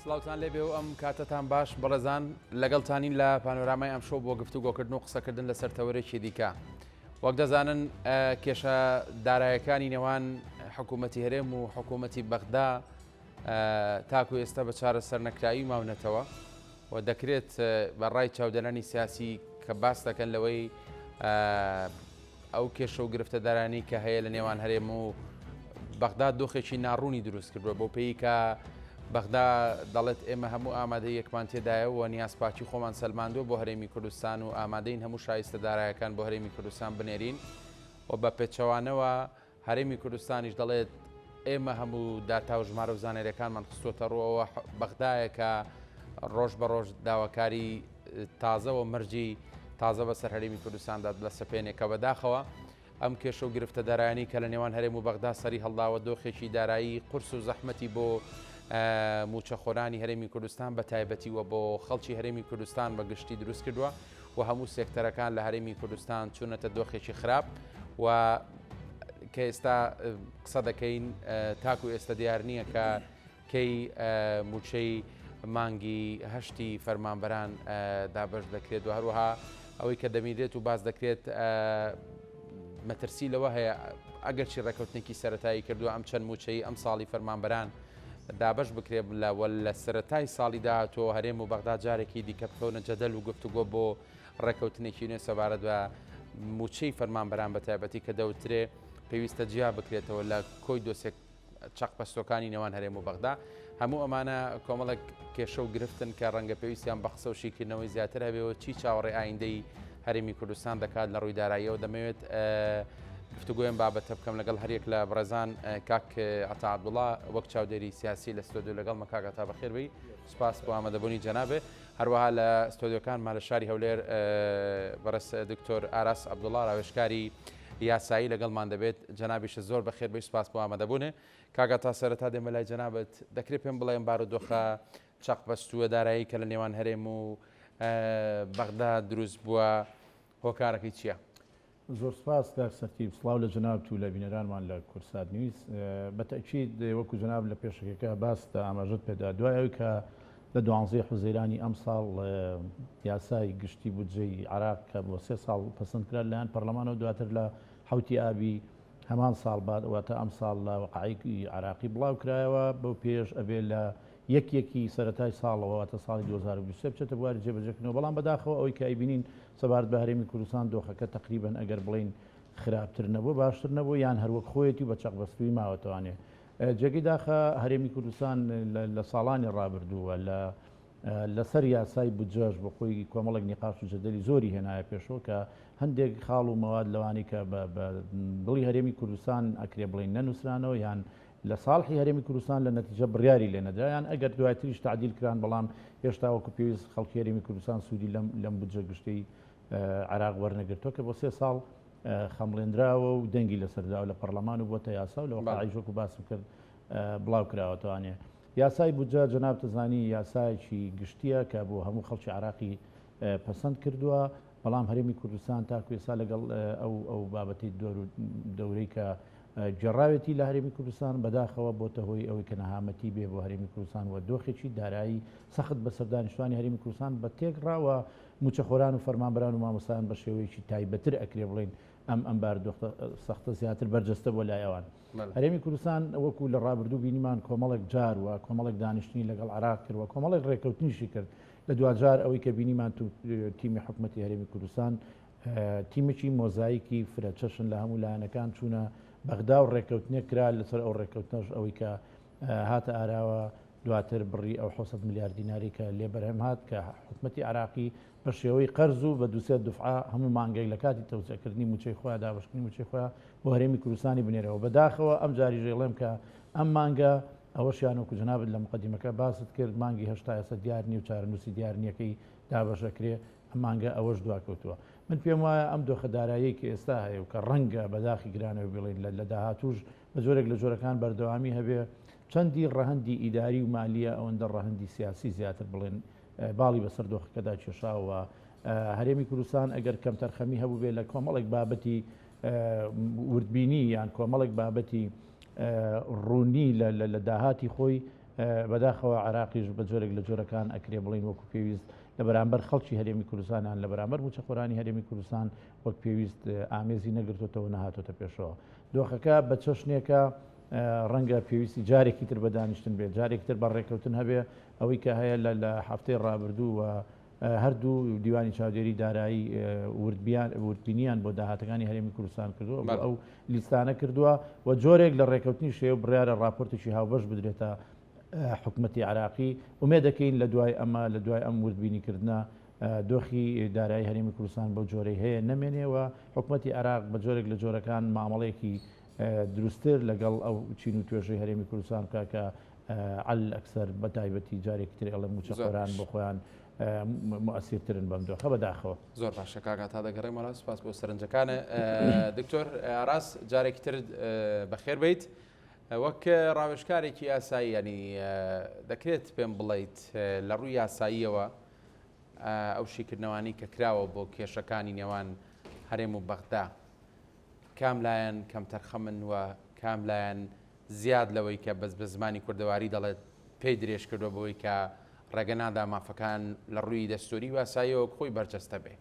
سڵاوتان لێبێ و ئەم کاتتان باش بەڕێزان لەگەڵتانین لە پانۆرامای ئەم شەو بۆ گفتوگۆکردن و قسەکردن لەسەر تەورێکی دیکە. وەک دەزانن کێشە دارایەکانی نێوان حکوومەتی هەرێم و حکوومەتی بەغدا تاکو ئێستا بە چارەسەر نەکرایی ماونەتەوە و دەکرێت بەڕای چاودێرانی سیاسی کە باس دەکەن لەوەی ئەو کێشە و گرفتە دارانی کە هەیە لە نێوان هەرێم و بەغدا دۆخێکی ناڕوونی دروست کردووە بۆ پێی کە بەغدا دەڵێت ئێمە هەموو ئامادەی یەکمان تێدایەوە نیازپاچی خۆمان سەلماندووە بۆ هەرێمی کوردستان و ئامادەین هەموو شایستە دارایەکان بۆ هەرێمی کوردستان بنێرین و بە پێچەوانەوە هەرێمی کوردستانیش دەڵێت ئێمە هەموو داتا و ژمارە و زانێرەکانمان خستۆتە ڕووەوە بەغدایە کە ڕۆژ بە ڕۆژ داواکاری تازە و مەرجی تازە بەسەر هەرێمی کوردستاندا لە سەپێنێکە بەداخەوە ئەم کێشە و گرفتە دارایانی کە لە نێوان هەرێم و بەغدا سەری هەڵداوە دۆخێکی دارایی قورس و زەحمەتی بۆ موچەخۆرانی هەرێمی کوردستان بە تایبەتی وە بۆ خەڵکی هەرێمی کوردستان بە گشتی دروست کردووە و هەموو سێکتەرەکان لە هەرێمی کوردستان چوونەتە دۆخێکی خراپ و کە ئێستا قسە دەکەین تاکو ئێستا دیار نییە کە کەی موچەی مانگی هەشتی فەرمانبەران دابەش دەکرێت و هەروەها ئەوەی کە دەمیرێت و باز دەکرێت مەترسی لەوە هەیە ئەگەرچی ڕێکەوتنێکی سەرەتایی کردووە ئەم چەند موچەی ئەم ساڵی فەرمانبەران دابش بکرێت لە سەرەتای ساڵی داهاتوە هەرێم و بەغدا جارێکی دیکە بکەونە جەدەل و گفتوگۆ بۆ ڕێکەوتنێکی نوێ سەبارەت بە موچەی فەرمانبەران بە تایبەتی کە دەوترێ پێویستە جیا بکرێتەوە لە کۆی دۆسێک چەق پەستۆکانی نێوان هەرێم و بەغدا هەموو ئەمانە کۆمەڵێک کێشە و گرفتن کە ڕەنگە پێویستیان بە قسە و شیکردنەوەی زیاتر هەبێەوە چی چاوەڕێ ئایندەی هەرێمی کوردستان دەکات لە ڕووی داراییەوە دەمەوێت گفتوگوۆیان بابەتە بکەم لەگەڵ هەرێک لە بەڕێزان کاک عەتا عەبدوڵڵا وەک چاودێری سیاسی لە ستۆدیۆ لەگەڵ کاک عەتا بەخێر بی سوپاس بۆ ئامادەبوونی جەنابێ هەروەها لە ستۆدیۆکانمان لە شاری هەولێر بەڕێز دکتۆر ئاراس عەبدوڵڵا ڕاوێژکاری یاسایی لەگەڵمان دەبێت جەنابیشە زۆر بەخێر بی سوپاس بۆ ئامادەبوونێ کاک عەتا سەرەتا دێمە لای جەنابەت دەکرێت پێم بڵێن بارودۆخە چەق بەستووە دارایی کە لە نێوان هەرێم و بەغدا دروست بووە هۆکارەکەی چییە؟ زۆر سپاس کاک سەرتیب سڵاو لە جەناب و لە بینەرانمان لە کورسات نیوز بەتەکید وەکو جەناب لە پێشەکەکە باستە ئاماژەت پێدا دوای ئەوی کە لە 12 حوزەیرانی ئەم ساڵ یاسای گشتی بودجەی عێراق کە بۆ 3 ساڵ پەسەندکرا لەلایەن پەرلەمانەوە دواتر لە حوتی ئابی هەمان ساڵ بعد واتە ئەم ساڵ لە وەقعەیەکی عێراقی بڵاو کرایەوە بەو پێش ئەبێ لە یەکی سەرەتای ساڵەوە واتە ساڵی 2023 بچێتە بواری جێبەجێکردنەوە بەڵام بەداخەوە ئەوەی کە ئەیبینین سەبارەت بە هەرێمی کوردستان دۆخەکە تقریبەن ئەگەر بڵین خراپتر نەبوو باشتر نەبوو یان هەروەک خۆیەتی بە چەقبەستووی ماوەتەوانێ جێگەی داخە هەرێمی کوردستان لە ساڵانی ڕابردووە لەسەر یاسای بودجەش بە خۆی کۆمەڵێک نیقاش و جەدەلی زۆری هێنایە پێشەوە کە هەندێک خاڵ و مەواد لەوانی کە بە دڵی هەرێمی کوردستان ئەکرێ بڵین نەنووسرانەوە یان لە ساڵحی هەرێمی کوردستان لە نەتیجە بڕیاری لێنەدایان ئەگەر دوایتریش تعدیل کران بەڵام هێشتا وەکو پێویست خەڵکی هەرێمی کوردستان سوودی لەم بودجە گشتەی عێراق وەرنەگرتووە کە بۆ 3 ساڵ خەمڵێنراوە و دەنگی لەسەرداوە لە پەرلەمان و بۆتە یاسا و لە وەقعی وەکو باسم کرد بڵاو کراوەتەوانێ یاسای بودجە جەناب تزانی یاسایەکی گشتیە کە بۆ هەموو خەڵکی عێراقی پەسەند کردووە بەڵام هەرێمی کوردستان تاکو ئێستا لەگەڵ ئەو بابەتی دەورەی کە جێڕاوێتی لە هەرێمی کوردستان بەداخەوە بۆتە هۆی ئەوەی کە نەهامەتی بێ بۆ هەرێمی کوردستان و دۆخێکی دارایی سەخت بە سەردانیشتوانی هەرێمی کوردستان بە تێکڕاوە موچەخۆران و فەرمانبەران و مامۆستایان بە شێوەیەکی تایبەتر ئەکرێ بڵین ئەم بارودۆخە سەختە زیاتر بەرجەستە بۆ لای ئەوان هەرێمی کوردستان وەکو لە ڕابردوو بینیمان کۆمەڵێک جار و کۆمەڵێک دانیشتنی لەگەڵ عێراق کردوە کۆمەڵێک ڕێکەوتنیشی کرد لە دوجار ئەوەی کە بینیمان تو تیمی حکوومەتی هەرێمی کوردستان تیمێکی مۆزاییکی فرەچەشن لە هەموو لایەنەکان چوونە بەغدا و ڕێکەوتنێک کرا لەسەر ئەو ڕێکەوتنەش ئەوەی کە هاتە ئاراوە دواتر بڕی ئەو 600 میلیارد دیناری کە لێ بەرهەم هات کە حکوومەتی عێراقی بە شێوەی قەرز و بە دووسێ دفعە هەموو مانگەی لە کاتی تەوسعکردنی موچەی خۆیان دابشکردنی موچەی خۆیان بۆ هەرێمی کوردستانی بنێرەوە بەداخەوە ئەم جاری ژێڵێم کە ئەم مانگە ئەوەشیان وەکو جەنابەت لە مقدمەکە باست کرد مانگی هێشتا ئێستا دیار نیە و چارەنووسی دیار نیەکەی دابەشەکرێ ئەم مانگە ئەوەش دواکەوتووە من پێم وایە ئەم دۆخە دارایی کە ئێستا هەیە و کە ڕەنگە بەداخی گرانەوە بڵێن لە داهاتوش بە جۆرێک لە جۆرەکان بەردەوامی هەبێ چەندی ڕەهەندی ئیداری و مالیە ئەوەندە ڕەهەندی سیاسی زیاتر بڵێن باڵی بەسەر دۆخەکەدا کێشاوە هەرێمی کوردستان ئەگەر کەم تەرخەمی هەبوو بێ لە کۆمەڵێک بابەتی وردبینی یان کۆمەڵێک بابەتی ڕوونی لە داهاتی خۆی بەداخەوە عراقیش بە جۆرێک لە جۆرەکان ئەکرێ بڵین وەکو پێویست لە بەرامبەر خەڵکی هەرێمی کوردستانیان لە بەرامبەر موچەخۆرانی هەرێمی کوردستان وەک پێویست ئامێزی نەگرتوتەوە نەهاتۆتە پێشەوە. دۆخەکە بە چەشنێکە ڕەنگە پێویستی جارێکی تر بەدانیشتن بێت، جارێکی تر بە ڕێکەوتن هەبێ ئەوەی کە هەیە لە هەفتەی ڕابردوو و هەردوو دیوانی چاودێری دارایی وردبینیان بۆ داهاتەکانی هەرێمی کوردستان کردووە بۆ ئەو لیستانە کردووە و جۆرێک لە ڕێکەوتنی شێو بڕیارە راپۆرتێکی هاوبەش بدرێتە حکوومەتی عراقی. ومێ دەکەین لە دوای ئەم وردبینیکردە دۆخی دارایی هەرێمی کوردستان بۆ جۆرەی هەیە نەمێنێەوە حکوومەتی عراق بە جۆرێک لە جۆرەکان مامەڵەیەکی دروستتر لەگەڵ ئەو چین و توێژەی هەرێمی کوردستان کە عەل ئەکسەر بە تایبەتی جارێکی تر ئەڵە موچەخۆران بۆ خۆیان مؤثرترن بەم دۆخە بەداخەوە. زۆر باشە کاکە تا دەگەڕێم وەڵام سپاس بۆ سەرنجەکانە. دکتۆر ئاراس جارێکی تر بەخێر بیت. وەک ڕاوێژکارێکی یاسایی ینی دەکرێت پێم بڵیت لە ڕووی یاساییەوە ئەو شیکردنەوانی کە کراوە بۆ کێشەکانی نێوان هەرێم و بەغدا کام لایەن کەم تەرخەمن و کام لایەن زیاد لەوەی کە بە زمانی کوردەواری دەڵێت پێی درێژ کردووە بەوەی کە ڕێگەنادا مافەکان لە ڕووی دەستوری واساییەوە خۆی بەرجەستە بێ.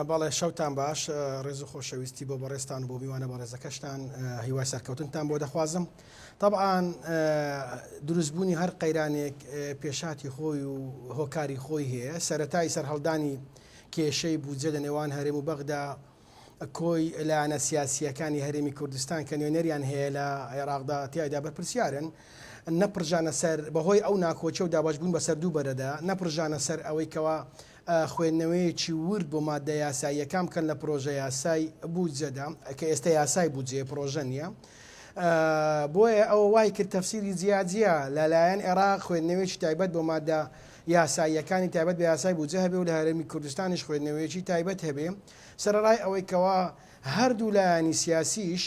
باڵێ شەوتان باش ڕێز و خۆشەویستی بۆ بەڕێستان بۆ میوانە بە ڕێزەکەشتان هیوای سەرکەوتنتان بۆ دەخوازم. طبعاً دروستبوونی هەر قەیرانێک پێشاتی خۆی و هۆکاری خۆی هەیە. سەرەتای سەرهەڵدانی کێشەی بودجە لە نێوان هەرێم و بەغدا کۆی لایەنە سیاسیەکانی هەرێمی کوردستان کە نوێنەریان هەیە لە عێراقدا تیایدا بەرپرسیارن نەپڕژانە سەر بەهۆی ئەو ناکۆچە و دابەشبوون بەسەر دوو بەرەدا نەپڕژانە سەر ئەوەی کەوا خوێندنەوەیەکی ورد بۆ مادە یاساییەکان بکەن لە پرۆژە یاسای بودجەدا کە ئێستا یاسای بودجێ پرۆژە نییە. بۆیە ئەوە وای کرد تەفسیری جیاجیا لەلایەن عێراق خوێندنەوەیکی تایبەت بۆ مادە یاساییەکانی تایبەت بە یاسای بودجە هەبێ و لە هەرێمی کوردستانیش خوێندنەوەیەکی تایبەت هەبێ. سەرڕای ئەوەی کەوا هەردوو لایەنی سیاسیش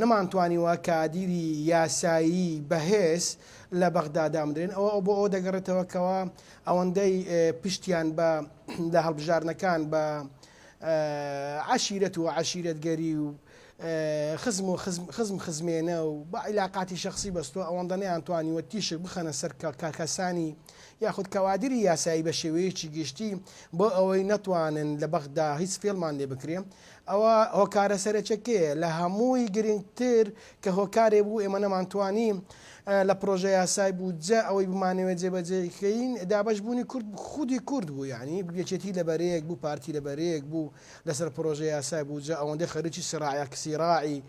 نەمانتوانیوە کادیری یاسایی بەهێز لە بەغدا دامدرێن. ئەوە بۆ ئەو دەگەڕێتەوە کەوا ئەوەندەی پشتیان بە لە هەڵبژارنەکان بە عەشیرەت و عەشیرەتگەری و خزمێنە و بە عیلاقاتی شخصی بەستۆ ئەوەندە نەیانتوانیوە تیشک بخەنە سەر کەسانی یاخود کەوادری یاسایی بە شێوەیەکی گشتی بۆ ئەوەی نەتوانن لە بەغدا هیچ فێڵمان لێ بکرێن. ئەوە هۆکارە سەرچەکەیە لە هەمووی گرنگتر کە هۆکارێ بوو ئێمە نەمانتوانیم لە پرۆژە یاسای بودجە ئەوەی بمانەوێت جێبەجێکەین دابەشبوونی کورد خودی کورد بوو یعنی بێچێتی لەبەرەیەک بوو پارتی لەبەرەیەک بوو لەسەر پرۆژە یاسای بودجە ئەوەندەی خەریکی سیراعی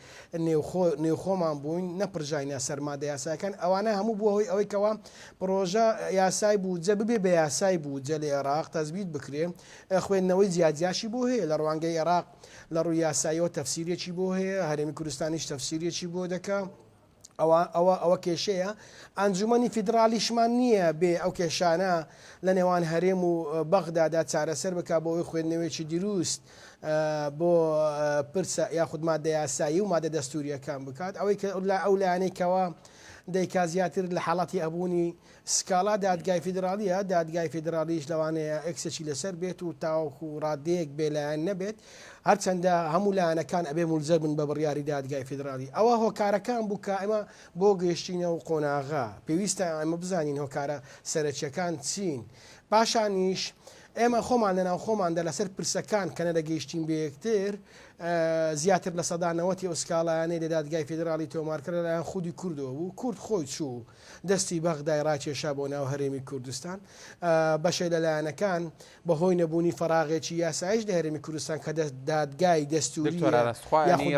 نێوخۆمان بووین نەپڕژاینە سەرمادە یاسایەکان ئەوانە هەموو بووە هۆی ئەوەی کەوا پرۆژە یاسای بودجە ببێ بە یاسای بودجە لە عێراق تەزبیت بکرێ. خوێندنەوەی جیاجیاشی بۆ هەیە لە ڕوانگەی عێراق لە ڕووی یاساییەوە تەفسیرێکی بۆ هەیە هەرێمی کوردستانیش تەفسیرێکی بۆ دەکا. ئەوە کێشەیە ئەنجومەنی فیدرالیشمان نییە بێ ئەو کێشانە لە نێوان هەرێم و بەغدادا چارەسەر بک بۆ ئەوی خوێندنەوەیکی دروست بۆ پرسە یاخود مادە یاسایی و مادە دەستوریەکان بکات. ئەوەی ئەو لایەنێکەوە دەیکا زیاتر لە حاڵەتی ئەبوونی سکالا دادگای فیدرالیە دادگای فیدرالیش لەوانەیە ئەکسێکی لەسەر بێت و تاوەکو ڕادەیەک بێلایەن نەبێت هەرچەندە هەموو لایەنەکان ئەبێ مولزە بن بە بڕیاری دادگای فیدرالی. ئەوە هۆکارەکان بوو کە ئێمە بۆ گەیشتینە و قۆناغا پێویستە ئەمە بزانین هۆکارە سەرچیەکان چین. پاشانیش ئێمە خۆمان لەناو خۆماندا لەسەر پرسەکان کە نەدەگەیشتین بە یەکتر زیاتر لە سەدانەوەتی ئۆسکاڵایانەی لە دادگای فیدرالی تۆمارکرد لەلایەن خودی کوردەوە بوو. کورد خۆی چوو دەستی بەغدای ڕاکێشا بۆ ناو هەرێمی کوردستان. بەشێ لەلایەنەکان بەهۆی نەبوونی فەراغێکی یاسایش لە هەرێمی کوردستان کە دادگای دەستوری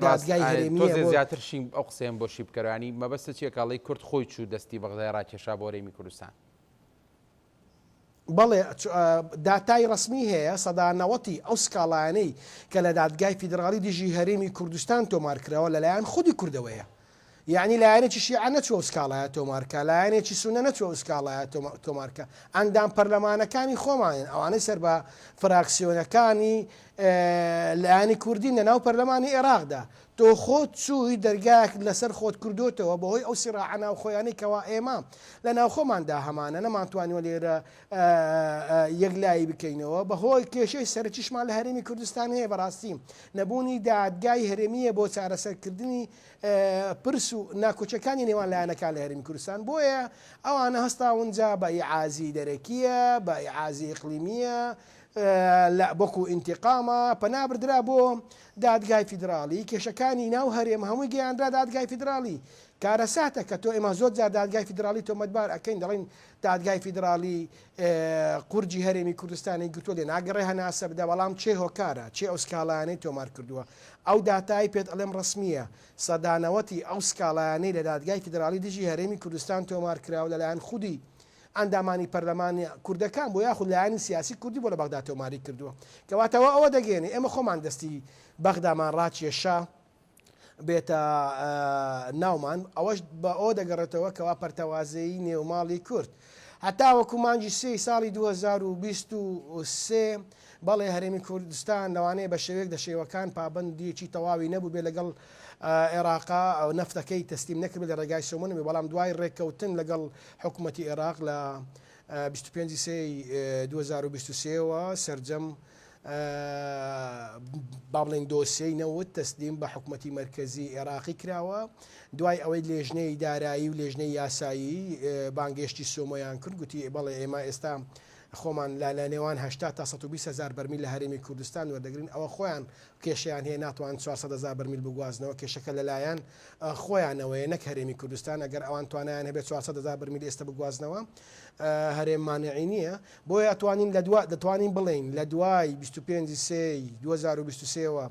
دادگای هەرێمیە زیاتر شیم ئەو قسەیان بۆ شی بکەرانی مەبەستە چیەکەڵی کورد خۆی چوو دەستی بەغدای ڕاکێشا بۆ هەرێمی کوردستان. بەڵێ داتای ڕسمی هەیە سەدانەوەتی ئەو سکاڵانەی کە لە دادگای فیدرالی دژی هەرێمی کوردستان تۆمارکراوە لەلایەن خودی کوردەوەیە. یعنی لایەنێکی شیعە نەچوە سکاڵایە تۆمارکە لایەنێکی سونە نەچوە سکاڵایە تۆمارکە ئەندام پەرلەمانەکانی خۆمانن ئەوانەی سەر بە فراکسیۆنەکانی لایانی کوردی لە ناو پەرلەمانی عێراقدا تۆ خۆت چووی دەرگایك لەسەر خۆت کردوتەوە بەهۆی ئەو سیڕاع ناو خۆیانی کەوا ئێمە لە ناو خۆماندا هەمانە نەمانتوانیوە لێرە یەکلایی بکەینەوە بەهۆی کێشەی سەرچیشمان لە هەرێمی کوردستان هەیە بەڕاستی نەبوونی دادگای هەرێمیە بۆ چارەسەرکردنی پرس و ناکۆچەکانی نێوان لایەنەکان لە هەرێمی کوردستان بۆیە ئەوانە هەستاونجا بە ئیعازی دەرەکیە بە ئیعازی ئیقلیمیە بۆکو ئینتیقامە پەنابردرا بۆ دادگای فیدراڵی کێشەکانی ناو هەرێم هەمووی گەیاندرا دادگای فیدراڵی کارەساتە کە تۆ ئێمە زۆر جار دادگای فیدراڵی تۆمەتبار ئەەکەین دەڵێن دادگای فیدراڵی قورجی هەرێمی کوردستانی گوتۆ لێ ناگەڕێ هەناسە بدە بەڵام چێ هۆکارە چێ ئەو سکاڵانەی تۆمار کردووە ئەو داتای پێت ئەڵێم ڕسمیە سەدانەوەتی ئەو سکاڵانەی لە دادگای فیدراڵی دژی هەرێمی کوردستان تۆمار کراوە لەلایەن خودی ئەندامانی پەرلەمانی کوردەکان بۆ یاخود لایەنی سیاسی کوردی بۆ لە بەغدا تۆماری کردووە کەواتەوە ئەوە دەگەێنێ ئێمە خۆمان دەستی بەغدامان ڕاکێشا بێتە ناومان ئەوەش بە ئەو دەگەڕێتەوە کەوا پەرتەوازەیی نێوماڵی کورد هەتا وەکو مانجی سێ ساڵی 2023 بەڵێ هەرێمی کوردستان لەوانەیە بە شێوەیەک دەشێوەکان پابندیەکی تەواوی نەبوو بێ لەگەڵ عێراقا ئەو نەفتەکەی تەسلیم نەکرد لە ڕێگای سۆمونمی بەڵام دوای ڕێککەوتن لەگەڵ حکوومەتی عێراق لە 25 سێ 2023ەوە سەرجەم با بڵێن دۆسیەی نەوت تەسلیم بە حکوومەتی مەرکەزی عێراقی کراوە دوای ئەوەی لێژنەی دارایی و لێژنەی یاسایی بانگێشتی سۆمۆیان کرد گوتی بەڵێ ئێمە ئێستا خۆمان لە نێوان 80 تا 120,000 بەرمیل لە هەرێمی کوردستان وەردەگرین ئەوە خۆیان کێشیان هەیە ناتوان 400,000 بەرمیل بگوازنەوە کێشەکە لەلایەن خۆیانەوەیە نەک هەرێمی کوردستان ئەگەر ئەوان توانیان هەبێت 400,000 بەرمیل ئێستا بگوازنەوە هەرێم مانعی نییە بۆیە ئەتوانین دەتوانین بڵێین لە دوای 25 سێ 2023ەوە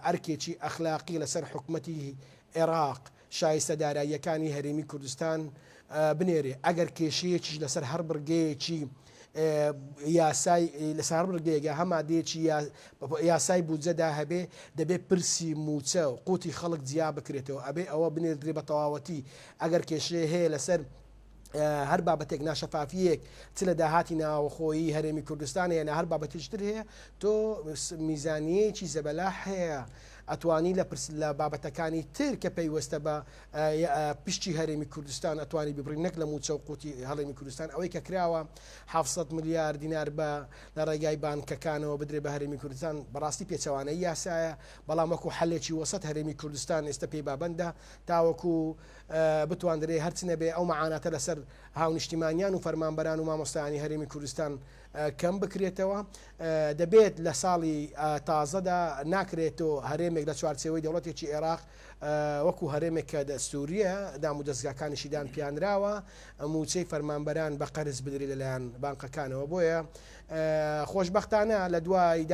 ئەرکێکی ئەخلاقی لەسەر حکوومەتی عێراق شایستە داراییەکانی هەرێمی کوردستان بنێرێ ئەگەر کێشەیەکیش لەسەر هەر بڕگەیەکی یاسای لەسەر بڕگەیەگە هەمادەیەکی یاسای بودجەدا هەبێ دەبێت پرسی موچە و قوتی خەڵک جیا بکرێتەوە ئەبێ ئەوە بنێردرێ بە تەواوەتی ئەگەر کێشەیە هەیە لەسەر هەر بابەتێک ناشەفافیەک چ لە داهاتی ناوەخۆیی هەرێمی کوردستان هەیە هەر بابەتیشتر هەیە تۆ میزانیەیەکی زەبەلا هەیە ئەتوانی لە بابەتەکانی تر کە پەیوەستە بە پشتی هەرێمی کوردستان ئەتوانی ببڕین نەک لە موچە و قوتی هەڵێمی کوردستان ئەوەی کە کراوە 700 ملیار دینار بە لە ڕێگای بانکەکانەوە بدرێ بە هەرێمی کوردستان بەڕاستی پێچەوانەی یاسایە بەڵام وەکو حلێکی وەسەد هەرێمی کوردستان ئێستا پێی بابەندە تاوەکو بتواندرێ هەرچنە بێ ئەو معاناتە لەسەر هاونیشتیمانیان و فەرمانبەران و مامۆستایانی هەرێمی کوردستان کەم بکرێتەوە دەبێت لە ساڵی تازەدا ناکرێتەوە هەرێمێک لە چوارچێوەی دەوڵەتێکی عێراق وەکو هەرێمێک کە دەستوریە دام و دەستگاکانیشیدان پیانراوە موچەی فەرمانبەران بە قەرز بدرێت لەلایەن بانکەکانەوە بۆیە خۆشببختانە لە دوای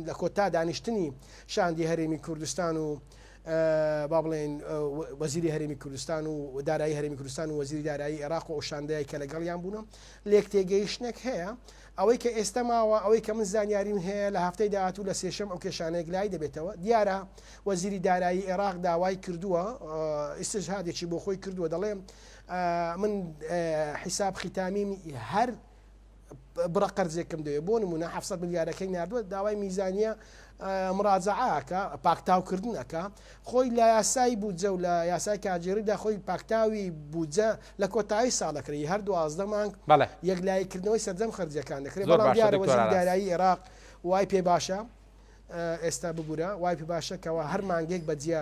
لە کۆتا دانیشتنی شاندی هەرێمی کوردستان و با بڵێن وەزیری هەرێمی کوردستان و دارایی هەرێمی کوردستان و وەزیری دارایی عێراق و ئەوشاندەیە کە لەگەڵیان بوونم لێک تێگەیشتێک هەیە ئەوەی کە ئێستا ماوە ئەوەی کە من زانیاریم هەیە لە هەفتەی داهاتوو لە سێشەم ئەو کێشانەیەک لای دەبێتەوە دیارە وەزیری دارایی عێراق داوای کردووە ئیستیجهادێکی بۆ خۆی کردووە دەڵێ من حیساب ختامی هەر بڕە قەرزێکم دەوێت بۆ نمونە 700 ملیارەکەی نردووە داوای میزانیە مراجعەکە پاکتاوکردنەکە خۆی لە یاسای بودجە و لە یاسای کاژێریدا خۆی پاکتاوی بودجە لە کۆتایی ساڵەکەی هەر 12 مانگ یەکلایکردنەوەی سەرجەم خەرجەکان دەکرێت بەڵام دیارە وەزیری دارایی عێراق وای پێ باشە ئێستا ببوورە وای پێ باشەکەەوە هەر مانگێک بەجیا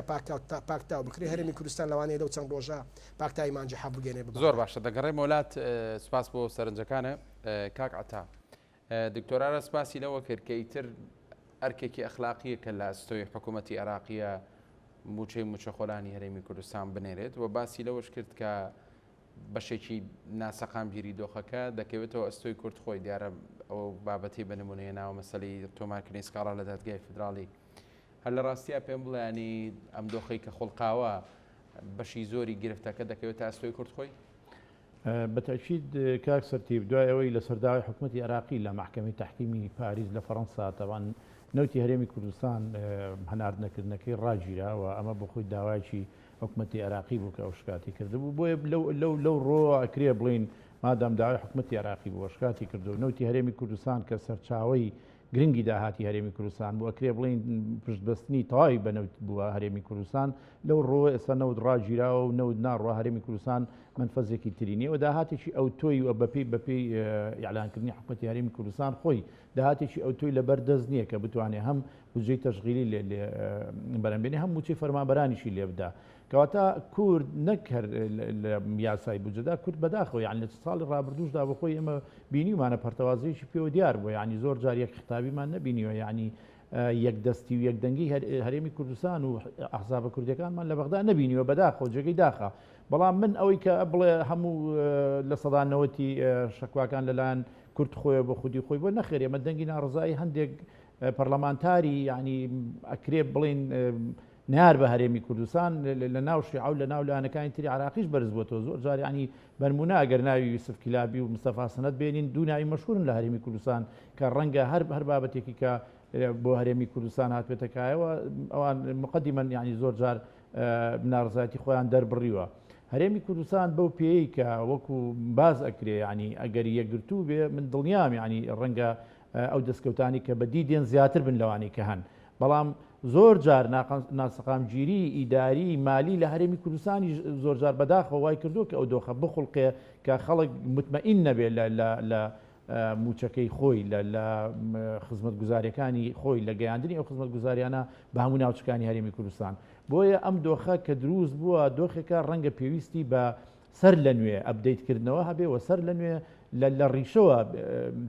پاکتاو بکرێت هەرێمی کوردستان لەوانەیە لەو چەند ڕۆژە پاکتاوی مانجی حەب بگەێنێ زۆر باشە دەگەڕێ وڵات سپاس بۆ سەرنجەکانە کاک عەتا دکتۆرارە سپاسی لەوە کرد کە ئیتر ئەرکێکی ئەخلاقیە کە لە ئەستۆی حکوومەتی عێراقیە موچەی موچەخۆرانی هەرێمی کوردستان بنێرێت و باسی لەوەش کرد کە بەشێکی ناسەقامگیری دۆخەکە دەکەوێتەوە ئەستۆی کورد خۆی دیارە ئەو بابەتی بنمونەیە ناوە مەسەلەی تۆمارکردنی سکاڵا لە دادگای فدراڵی هەر لە ڕاستیە پێم بڵێنی ئەم دۆخەی کە خوڵقاوە بەشی زۆری گرفتەکە دەکەوێتە ئەستۆی کورد خۆی بەتەکید کاک سەرتیب دوای ئەوەی لە سەرداوای حکوومەتی عێراقی لە محکەمەی تەحکیمی پاریس لە فەڕەنسا تەوان نەوتی هەرێمی کوردستان هەناردنەکردنەکەی ڕاگیراوە ئەمە بۆ خۆی داوایکی حکوومەتی عێراقی بوو کە ئەو شکاتی کردبوو بۆیە لەو ڕۆ ئەکرێ بڵین مادام داوای حکوومەتی عێراقی بوو شکاتی کردو نەوتی هەرێمی کوردستان کە سەرچاوی گرنگی داهاتی هەرێمی کوردستان بووە کرێ بڵین پشتبەستنی تەواوی بەنەوت بووە هەرێمی کوردستان لەو ڕۆ ئێستا نەود ڕاگیراوە و نەود ناڕوە هەرێمی کوردستان منفەزێکی ترینی و داهاتێکی ئەو تۆی و بەپی یاعلانکردنی حکومەتی هەرێمی کوردستان خۆی داهاتێکی ئەو تۆی لەبەر دەست نییە کە بتوانێت هەم بودجەی تەشغیلی بەرەمبێنی هەم موچەی فەرمانبەرانیشی لێ بدە کەواتە کورد نەکەر لە یاسای بودجەدا کورد بەداخەوە یان لە ساڵی ڕابردووشدا بەخۆی ئێمە بینیمانە پەرتەوازەیەکی پێوە دیار بووە یعنی زۆر جار یەک خطابیمان نەبینیوە یعنی یەکدەستی و یەکدەنگی هەرێمی کوردستان و ئەحزابە کوردەکانمان لە بەغدا نەبینیوە بەداخەوە جێگەی داخە بەڵام من ئەوەی کە بڵێ هەموو لە سەدانەوەتی شەکواکان لەلایەن کورد خۆی بە خودی خۆی بۆ نەخێر ئێمە دەنگی ناڕزایی هەندێک پەرلەمانتاری ینی ئەکرێ بڵین نار بە هەرێمی کوردستان لە ناو شیعە و لە ناو لایەنەکانی تری عراقیش بەرز بووەوە زۆر جار ینی بەنمونە ئەگەر ناوی یوسف کلابی و مستەفا سەنەت بێنین دوو ناوی مەشهورن لە هەرێمی کوردستان کە ڕەنگە هەر بابەتێکی کە بۆ هەرێمی کوردستان هاتبێتەکایەوە ئەوان مقدمەن ینی زۆر جار ناڕزایەتی خۆیان دەربڕیوە هەرێمی کوردستان بەو پێی کە وەکو باز ئەکرێ ینی ئەگەر یەکگرتوو بێ من دڵنیام ینی ڕەنگە ئەو دەستکەوتانی کە بەدی دێن زیاتر بن لەوانی کە هەن بەڵام زۆر جار ناسەقامگیری ئیداری مالی لە هەرێمی کوردستانی زۆر جار بەداخەوە وای کردو کە ئەو دۆخە بخڵقێ کە خەڵک مطمئین نەبێت لە موچەکەی خۆی لە خزمەت گوزاریەکانی خۆی لە گەیاندنی ئەو خزمەت گوزاریانە بە هەموو ناوچەکانی هەرێمی کوردستان بۆیە ئەم دۆخە کە دروست بووە دۆخێکە ڕەنگە پێویستی بە سەر لە نوێ ئەبدەیتکردنەوە هەبێ و سەر لە نوێ لە ڕیشەوە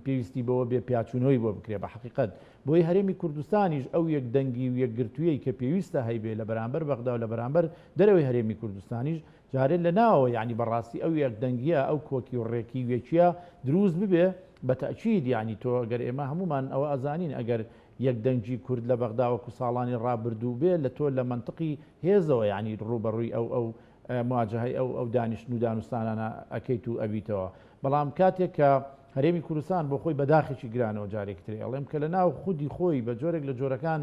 پێویستی بەوە بێ پیاچوونەوەی بۆ بکرێ بە حقیقت بۆی هەرێمی کوردستانیش ئەو یەکدەنگی و یەکگرتوویەی کە پێویستە هەیبێ لە بەرامبەر بەغدا و لە بەرامبەر دەرەوەی هەرێمی کوردستانیش جارێت لە ناوەوە یعنی بەڕاستی ئەو یەکدەنگیە ئەو کۆکی و ڕێکی وێکیە دروست ببێ بە تەئکید ینی تۆ ئەگەر ئێمە هەمومان ئەوە ئەزانین ئەگەر یەکدەنگی کورد لە بەغدا وەکو ساڵانی ڕابردوو بێ لە تۆ لە منطقی هێزەوە ینی ڕوبەڕووی ئەو مواجهەی ئەو دانیشتن و دانوستانانە ئەکەیت و ئەبیتەوە بەڵام کاتێک کە هەرێمی کوردستان بۆ خۆی بەداخێکی گرانەوە جارێکترێ ئەڵێم کە لە ناو خودی خۆی بە جۆرێک لە جۆرەکان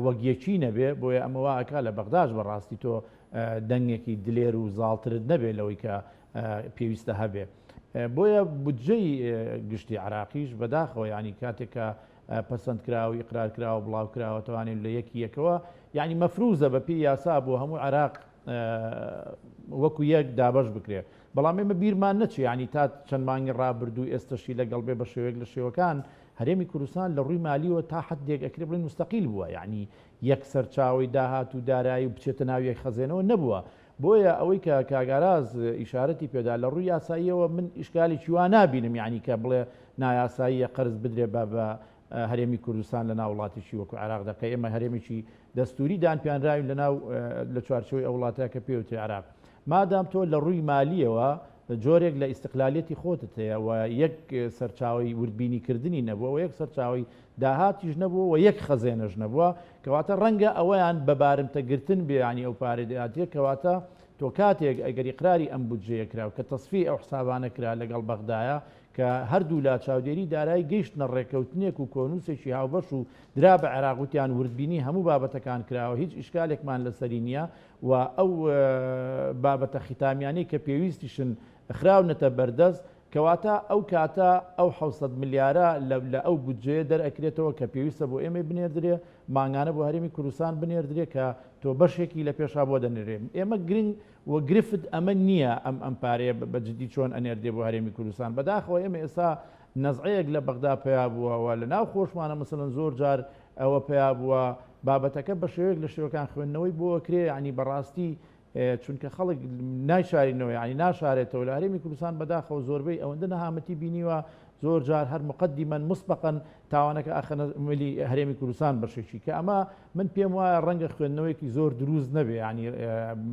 وەگیەکی نەبێ بۆیە ئەمەوە ئەکا لە بەغداش بەڕاستی تۆ دەنگێکی دلێر و زاڵترت نەبێ لەوەی کە پێویستە هەبێ بۆیە بودجەی گشتی عراقیش بەداخەوە ینی کاتێک کە پەسەندکراوی ئیقرارکراوە بڵاوکراوە توانێت لە یەکەوە یعنی مەفروزە بە پێی یاسا بۆ هەموو عراق وەکو یەک دابەش بکرێ بەڵام ئێمە بیرمان نەچی ینی تا چەند مانگی ڕابردوو ئێستاشی لەگەڵ بێ بە شێوەیەک لە شێوەکان هەرێمی کوردستان لە ڕووی مالیەوە تا حدێک ئەکرێ بڵین مستەقیل بووە یعنی یەک سەرچاوی داهات و دارایی و بچێتە ناو یەک خەزێنەوە نەبووە بۆیە ئەوەی کە کاگاراز ئیشارەتی پێدا لە ڕووی یاساییەوە من ئیشکالی وا نابینم یعنی کە بڵێ نایاساییە قەرز بدرێ بە هەرێمی کوردستان لە ناو وڵاتیشی وەکو عراقدا کە ئێمە هەرێمێکی دەستوری دانپیانراوین لە چوارچەوەی ئەو وڵاتەیە کە پێوتێ عراق مادام تۆ لە ڕووی مالیەوە جۆرێک لە ئیستقلالیەتی خۆتت هەیە و یەک سەرچاوی وردبینیکردنی نەبووە و یەک سەرچاوی داهاتیش نەبووە و یەک خەزێنەش نەبووە کەواتە ڕەنگە ئەوەیان بە بارمتەگرتن بێیانی ئەو پارێداتیە کەواتە تۆ کاتێک ئەگەری قراری ئەم بودجەیە کراوە کە تەصفی ئەو حسابانە کرا لەگەڵ بەغدایە کە هەردوو لا چاودێری دارایی گەیشتنە ڕێکەوتنێک و کۆنووسێکی هاوبەش و درا بە عێراقوتیان وردبینی هەموو بابەتەکان کراوە هیچ ئیشکالێکمان لەسەری نییە و ئەو بابەتە ختامیانەی کە پێویستیشن خراونەتە بەردەست کەواتە ئەو کاتە ئەو 600 ملیارە لە ئەو بودجەیە دەرئەکرێتەوە کە پێویستە بۆ ئێمە بنێردرێ ماگانە بۆ هەرێمی کوردستان بنێردرێ کە تۆ بەشێکی لە پێشا بۆ دەنێرێ ئێمە گرنگ و گرفت ئەمە نییە ئەم پارەیە بەجددی چۆن ئەنێردێ بۆ هەرێمی کوردستان بەداخەوە ئێمە ئێستا نەزعەیەک لە بەغدا پیا بووەوە لە ناو خۆشمانە مەسەڵەن زۆر جار ئەوە پیا بووە بابەتەکە بە شێوەیەک لە شێوەکان خوێندنەوەی بۆ کرێ ینی بەڕاستی چونکە خەڵک نایشارینەوە ینی ناشارێتەوە لە هەرێمی کوردستان بەداخەوە زۆربەی ئەوەندە نەهامەتی بینیوە زۆر جار هەر مقدمەن مسبقەن تاوانەکە ئاخەنەمەلی هەرێمی کوردستان بەشێکی کە ئەمە من پێم وایە ڕەنگە خوێندنەوەیکی زۆر دروست نەبێ ینی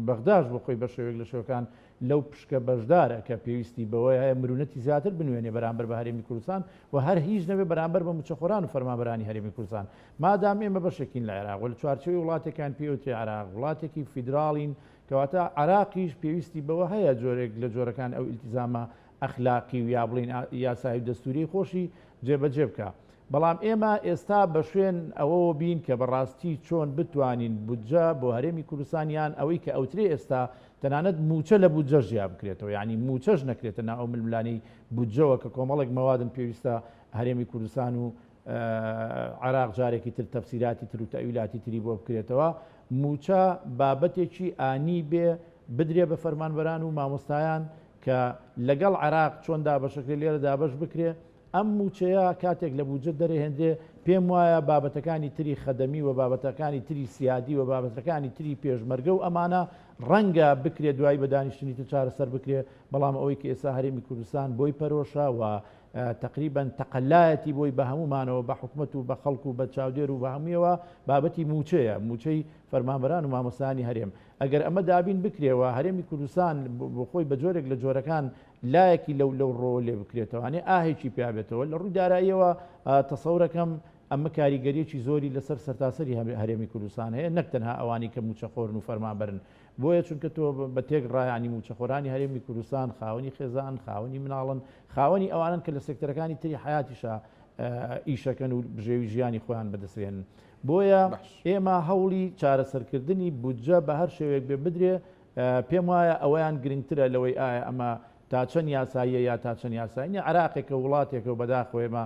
بەغداش بۆ خۆی بە شێوەیەک لە شێوەکان لەو پشکە بەشدارە کە پێویستی بەوەی هەیە مرونەتی زیاتر بنوێنێ بەرامبەر بە هەرێمی کوردستان و هەر هیچ نەبێ بەرامبەر بە موچەخۆران و فەرمانبەرانی هەرێمی کوردستان مادام ئێمە بەشێکین لە عێراق و لە چوارچەوەی وڵاتێکان پێوتێ عێراق وڵاتێکی فیدراڵین کەواتە عراقیش پێویستی بەوە هەیە جۆرێک لە جۆرەکان ئەو ئیلتیزامە ئەخلاقی و یا بڵین یاسای دەستوری خۆشی جێبەجێ بکە بەڵام ئێمە ئێستا بە شوێن ئەوەوە بین کە بەڕاستی چۆن بتوانین بودجە بۆ هەرێمی کوردستانیان ئەوەی کە ئەوترێ ئێستا تەنانەت موچە لە بودجە ژیا بکرێتەوە ینی موچەش نەکرێتە ناو ئەو ململانەی بودجەوە کە کۆمەڵێک مەوادن پێویستە هەرێمی کوردستان و عراق جارێکی تر تەفسیراتی تر و تەویلاتی تری بۆ بکرێتەوە موچە بابەتێکی ئانی بێ بدرێ بە فەرمانبەران و مامۆستایان کە لەگەڵ عراق چۆن دابەشەکە لێرە دابەش بکرێ ئەم موچەیە کاتێک لە بوجە دەرەهێنرێ پێم وایە بابەتەکانی تری خەدەمی و بابەتەکانی تری سیادی و بابەتەکانی تری پێشمەرگە و ئەمانە ڕەنگە بکرێت دوای بەدانیشتنی تر چارەسەر بکرێ بەڵام ئەوەی کە ئێستا هەرێمی کوردستان بۆی پەرۆشە و تقریبا تەقەلایەتی بۆی بە هەمومانەوە بە حکومەت و بە خەڵک و بە چاودێر و بە هەموویەوە بابەتی موچەیە موچەی فەرمانبەران و مامۆستانی هەرێم ئەگەر ئەمە دابین بکرێەوە هەرێمی کوردستان بۆ خۆی بە جۆرێک لە جۆرەکان لایەکی لەو ڕۆ لێ بکرێتەوە هەنێ ئاهێکی پیابێتەوە لە ڕووی داراییەوە تەسەورەکەم ئەمە کاریگەریەکی زۆری لەسەر سەرتاسەری هەرێمی کوردستان هەیە نەک تەنها ئەوانی کە موچەخۆرن و فەرمانبەرن بۆیە چونکە تۆ بە تێک ڕایانی موچەخۆرانی هەرێمی کوردستان خاوەنی خێزان خاوەنی مناڵن خاوەنی ئەوانن کە لە سێکتەرەکانی تری حیاتیشە ئیشەکەن و بژێوی ژیانی خۆیان بەدەستێنن بۆیە ئێمە هەوڵی چارەسەرکردنی بودجە بە هەر شێوێک بێ بدرێ پێم وایە ئەوەیان گرنگترە لەوەی ئایا ئەمە تا چەند یاساییە یا تا چەند یاسایی عراقێکە وڵاتێکە و بەداخۆێمە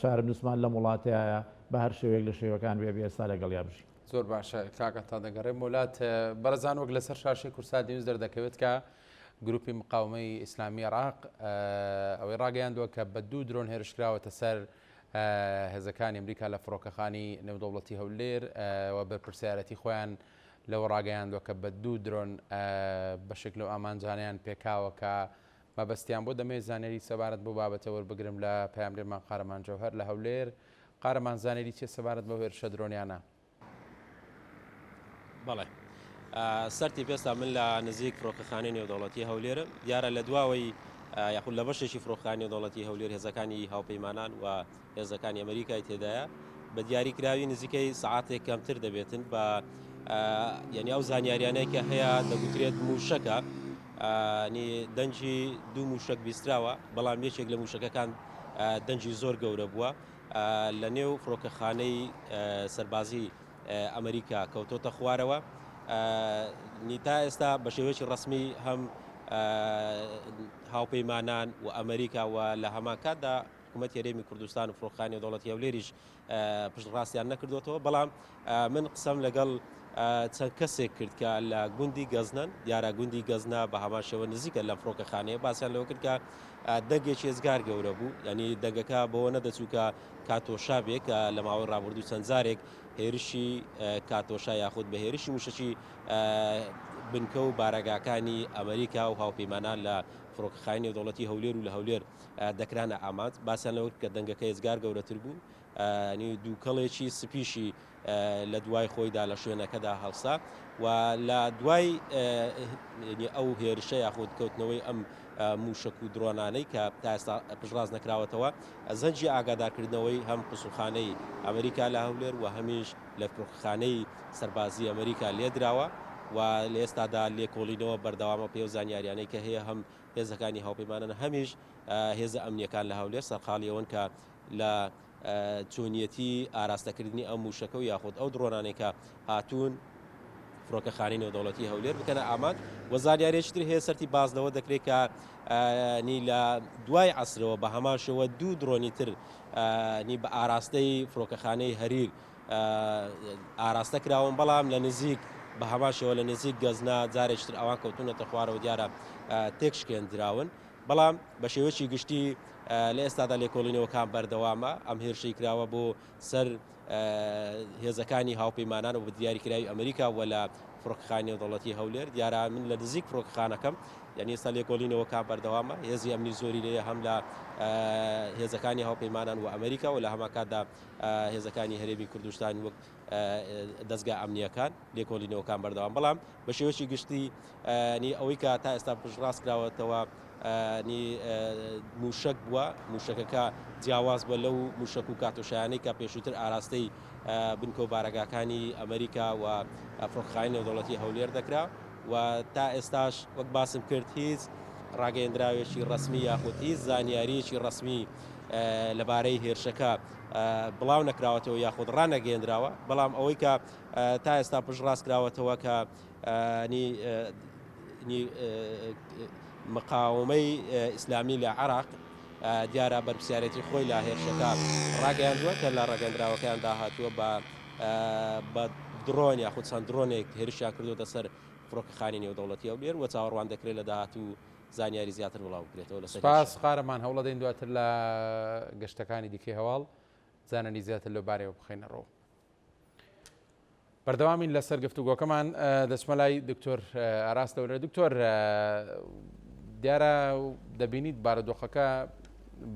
چارە نووسمان لەم وڵاتەیە بە هەر شێوێک لە شێوەکان بێ ئێستا لەگەڵ یابژی زۆر باشە کاکە تا دەگەڕێم وڵات بەرەزان وەک لەسەر شاشەی کورسات نیوز دەردەکەوێت کە گروپی مقاومەی ئیسلامی عراق ئەوەی ڕاگەیاندووە کە بە 2 درۆن هێرشکراوەتە سەر هێزەکانی ئەمریکا لە فڕۆکەخانی نێودەوڵەتی هەولێر و بە پرسیارەتی خۆیان لەوە ڕاگەیاندووە کە بە 2 درۆن بەشێک لەو ئامانجانیان پێکاوە کە مەبەستیان بۆ دەمێ زانێری سەبارەت بۆ بابەتە وەربگرم لە پەیامبەرمان قارەمان جەوهەر لە هەولێر قارەمان زانێری چێ سەبارەت بە هێرشە درۆنیانە بەڵێ سەرتی پێستا من لە نزیک فڕۆکەخانەی نێودەوڵەتی هەولێرە دیارە لە دواوەی یاخود لە بەشێکی فڕۆکخانەی نێودەوڵەتی هەولێر هێزەکانی هاوپەیمانان و هێزەکانی ئەمریکای تێدایە بە دیاریکراوی نزیکەی سەعاتێک کەمتر دەبێتن بە یعنی ئەو زانیاریانەی کە هەیە دەگوترێت موشەکە دەنجی 2 موشک بیستراوە بەڵام یەکێک لە موشەکەکان دەنجی زۆر گەورە بووە لە نێو فڕۆکەخانەی سەربازی ئەمریکا کەوتۆتە خوارەوە تا ئێستا بە شێوەیەکی ڕسمی هەم هاوپەیمانان و ئەمریکا و لە هەمان کاتدا حکوومەت هەرێمی کوردستان و فڕۆکەخانەی دەوڵەتی هەولێریش پشتڕاستیان نەکردوێتەوە بەڵام من قسەم لەگەڵ چەند کەسێک کرد کە لە گوندی گەزنن دیارە گوندی گەزنا بە هەمان شێوە نزیکە لە فڕۆکەخانەیە باسییان لەوە کرد کە دەنگێکی ێزگار گەورە بوو ینی دەنگەکە بەوە نەدەچوو کە کاتۆشا بێک کە لە ماوەی ڕابردوو چەند جارێک هێرشی کاتۆشا یاخود بە هێرشی موشەکی بنکە و بارەگاکانی ئەمریکا و هاوپەیمانان لە فڕۆکەخانەی نێودەوڵەتی هەولێر و لە هەولێر دەکرانە ئامانج باسییان لەوە کە دەنگەکە ێزگار گەورەتر بوو دووکەڵێکی سپیشی لە دوای خۆیدا لە شوێنەکەدا هەڵسا و لە دوای ئەو هێرشە یاخود کەوتنەوەی ئەم موشک و درۆنانەی کە تا ئێستا پشتڕاست نەکراوەتەوە زەنجی ئاگادارکردنەوەی هەم قسوخانەی ئەمریکا لە هەولێر و هەمیش لە فڕۆکەخانەی سەربازی ئەمریکا لێدراوە و لە ئێستادا لێکۆڵینەوە بەردەوامە پێ و زانیاریانەی کە هەیە هەم هێزەکانی هاوپەیمانن هەمیش هێزە ئەمنیەکان لە هەولێر سەرقاڵی ئەوەن کە لە چۆنیەتی ئاراستەکردنی ئەم موشەکە و یاخود ئەو درۆنانێکە هاتوون فڕۆکەخانەی نێودەوڵەتی هەولێر بکەنە ئاماد و زانیاریەکتر هەیە سەرتی بازنەوە دەکرێت کە لە دوای عەسرەوە بە هەمان شێوە 2 درۆنی تر بە ئاراستەی فڕۆکەخانەی هەریر ئاراستە کراون بەڵام لە نزیک بە هەمان شێوە لە نزیک گەزنا جارێکتر ئەوان کەوتونەتە خوارەوە دیارە تێک شکێنراون بەڵام بە شێوەیەکی گشتی لە ئێستادا لێکۆڵینەوەکان بەردەوامە ئەم هێرشەی کراوە بۆ سەر هێزەکانی هاوپەیمانان و بە دیاریکراوی ئەمریکا و لە فڕۆکەخانەی نێودەوڵەتی هەولێر دیارە من لە نزیک فڕۆکەخانەکەم یعنی ئێستا لێکۆڵینەوەکان بەردەوامە هێزی ئەمنی زۆری لێ هەم لە هێزەکانی هاوپەیمانان و ئەمریکا و لە هەمان کاتدا هێزەکانی هەرێمی کوردستان وەک دەستگا ئەمنیەکان لێکۆڵینەوەکان بەردەوام بەڵام بە شێوەیەکی گشتی ئەوەی کە تا ئێستا پشتڕاست کراوەتەوە موشک بووە موشەکەکە جیاواز بە لەو موشک و کاتۆشایانەی کە پێشووتر ئاراستەی بنکە و بارەگاکانی ئەمریکا و فڕۆکەخانەی نێودەوڵەتی هەولێر دەکرا و تا ئێستاش وەک باسم کرد هیچ ڕاگەیەندراوێکی ڕسمی یاخود هیچ زانیاریەکی ڕسمی لەبارەی هێرشەکە بڵاو نەکراوەتەوە یاخود ڕانەگەیەندراوە بەڵام ئەوەی کە تا ئێستا پشتڕاست کراوەتەوە کە مقاومەی ئیسلامی لە عێراق دیارە بەرپسیارەتی خۆی لا هێرشەکە ڕاگەیاندووە کە لە ڕاگەندراوەکەیان داهاتووە بە درۆن یاخود چەند درۆنێک هێرشیان کردوتە سەر فڕۆکەخانی نێودەوڵەتی ئەولێر و چاوەڕوان دەکرێت لە داهاتوو زانیاری زیاتر بڵاو بکرێتەوە لە سپاس قارەمان هەوڵە دەین دواتر لە گەشتەکانی دیکەی هەواڵ زانانی زیاتر لەبارەوە بخێنەڕەوە. بەردەوامین لەسەر گفتوگۆکەمان دەچمە لای دکتۆر ئاراستەورە. دکتۆر دیارە دەبینیت بارودۆخەکە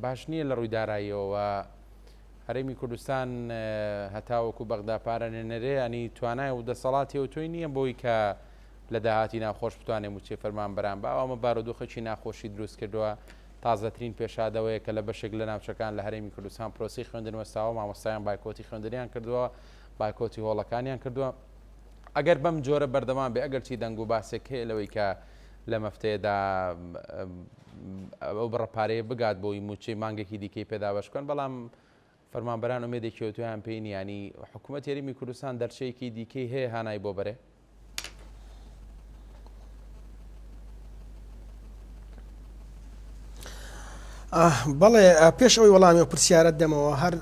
باش نییە لە ڕووی داراییەوە هەرێمی کوردستان هەتاوەکو بەغدا پارەنێنەرێ ئەنی توانای و دەسەڵاتی و تۆی نییە بۆی کە لە داهاتی ناخۆش بتوانێ موچێ فەرمان بەران بە ئەومە بارودۆخەکی ناخۆشی دروست کردووە تازەترین پێشادەوەیە کە لە بەشێک لە ناوچەکان لە هەرێمی کوردستان پرۆسی خوێندن وەستاوە مامۆستایان بایکۆتی خوێندنیان کردووە بایکۆتی هۆڵەکانیان کردووە. ئەگەر بەم جۆرە بەردەمان بێ ئەگەر چی دەنگ و باسێک هەیە لەوەی کە لە مەفتەیەدا ئەو بڕەپارەیە بگات بۆی موچەی مانگێکی دیکەی پێدا بەشکۆن بەڵام فەرمانبەران ئومێدێکی تویان پێی نیانی حکوومەت هەرێمی کوردستان دەرچەیەکی دیکەی هەیە هانای بۆ بەرێ. بەڵێ پێش ئەوی وەڵامی و پرسیارەت دەمەوە هەر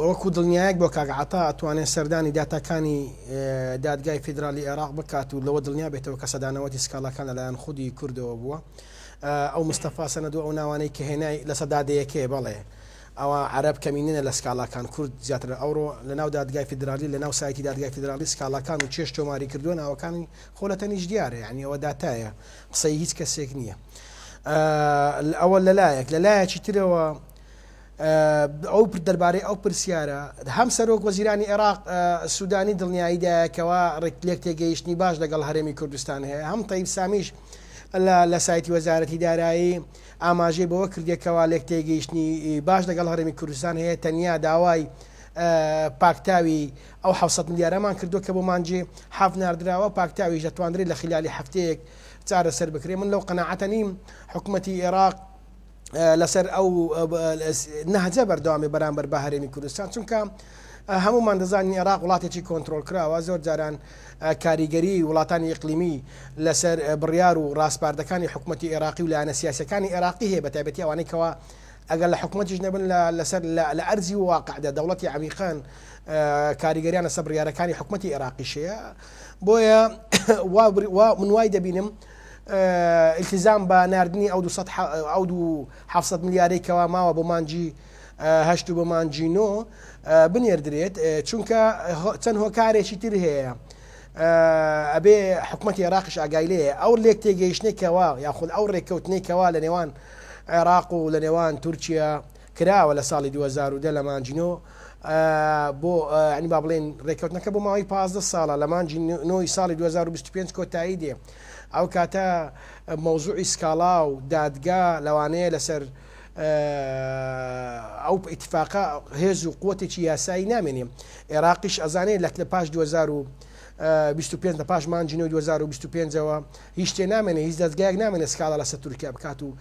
وەکو دڵنیایەک بۆ کاگعتا ئەتوانێت سەردانی داتاکانی دادگای فیدرالی عێراق بکات و لەوە دڵنیا بێتەوە کە سەدانەوەتی سکاڵەکان لەلایەن خودی کوردەوە بووە. ئەو مستەفا سەنەدو ئەو ناوانەی کە هێنای لە سەدادەیەکێ بەڵێ ئەوە عەرەب کەمینە لە سکاڵاکان کورد زیاتر ئەوڕۆ لە ناو دادگای فیدرالی لە ناو سایتی دادگای فیدرالی سکاڵاکان و چێش تۆماری کردووە ناوەکانی خۆ لە تەنیش دیارە یعنی ئەوە داتایە قسەی هیچ کەسێک نییە. ئەوە لەلایەکی ترەوە ئەو دەربارەی ئەو پرسیارە هەم سەرۆک وەزیرانی عێراق سوودانی دڵنیاییدایەکەوە ڕێک تێگەیشتنی باش لەگەڵ هەرێمی کوردستان هەیە هەم تەیب سامیش لە سایتی وەزارەتی دارایی ئاماژەی بەوە کردێکەوە لێک تێگەیشتنی باش لەگەڵ هەرێمی کوردستان هەیە تەنیا داوای پاکتاوی ئەو 700 ملیارەمان کردو کە بۆ مانجێ حەف ناردراوە پاکتاویش دەتوانرێت لە خلالی هەفتەیەک چارە سەر بکرێ. من لەو قەناعەتە نیم حکوومەتی عێراق لەسەر ئەو نەهجە بەردەوامی بەرامبەر بە هەرێمی کوردستان چونکە هەمومان دەزانین عێراق وڵاتێکی کۆنتترۆل کراوە زۆر جاران کاریگەری وڵاتانی ئیقلیمی لەسەر بڕیار و ڕاستپاردەکانی حکوومەتی عێراقی و لایەنە سیاسەکانی عێراقی هەیە بەتایبەتی ئەوانەیەکەوە ئەگەر لە حکوومەتیش نەبن لەسەر لە ئەرزی و واقعدا دەوڵەتی عەمیقان کاریگەریان لەسەر بڕیارەکانی حکوومەتی عێراقیشەیە بۆیە من وای دەبینم التزام بە ناردنی ئەو 700 ملیارێکەوە ماوە بۆ مانجی هەشت و بۆ مانجی نۆ بنێردرێت چونکە چەند هۆکارێکی تر هەیە ئەبێ حکوومەتی عێراقیش ئاگای لێیە ئەو لێک تێگەیشتێکەوە یاخود ئەو ڕێککەوتنێکەوە لە نێوان عێراق و لە نێوان تورکیا کراوە لە ساڵی 2010 لە مانجینۆ بۆ ینی با بڵێن ڕێککەوتنەکە بۆ ماوەی 15 ساڵە لە مانجی نۆی ساڵی 2025 کۆتایی دێ ئەو کاتە مەوزوعی سکاڵا و دادگا لەوانەیە لەسەر ئەو ئیتفاقا هێز و قوتێکی یاسایی نامێنێ. عێراقیش ئەزانێت لە پاش 2025 لە پاش مانجینەوەی 2025ەوە هیچ شتێ نامێنێ هیچ دەستگایەک نامێنێت سکاڵا لەسەر تورکیا بکات و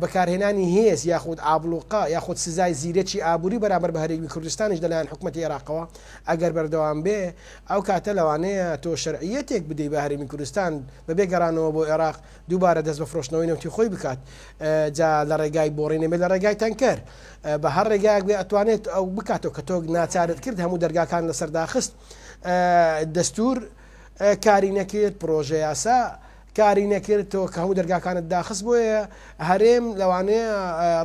بەکارهێنانی هێز یاخود ئابلوقا یاخود سزای زیرەکی ئابووری بەرامبەر بە هەرێمی کوردستانیش لەلایەن حکوومەتی عێراقەوە ئەگەر بەردەوام بێ ئەو کاتە لەوانەیە تۆ شەرعیەتێک بدەی بە هەرێمی کوردستان بەبێ گەڕانەوە بۆ عێراق دووبارە دەست بە فرۆشتنەوەی نەوتی خۆی بکات جا لە ڕێگای بۆڕینە بێ لە ڕێگای تەنکەر بە هەر ڕێگایەک بێ ئەتوانێت ئەو بکاتەوە کە تۆ ناچارت کرد هەموو دەرگاکان لەسەر داخست دەستور کاری نەکرد پرۆژە یاسا کاری نەکرد تۆ کە هەموو دەرگاکانت داخست بۆیە هەرێم لەوانەیە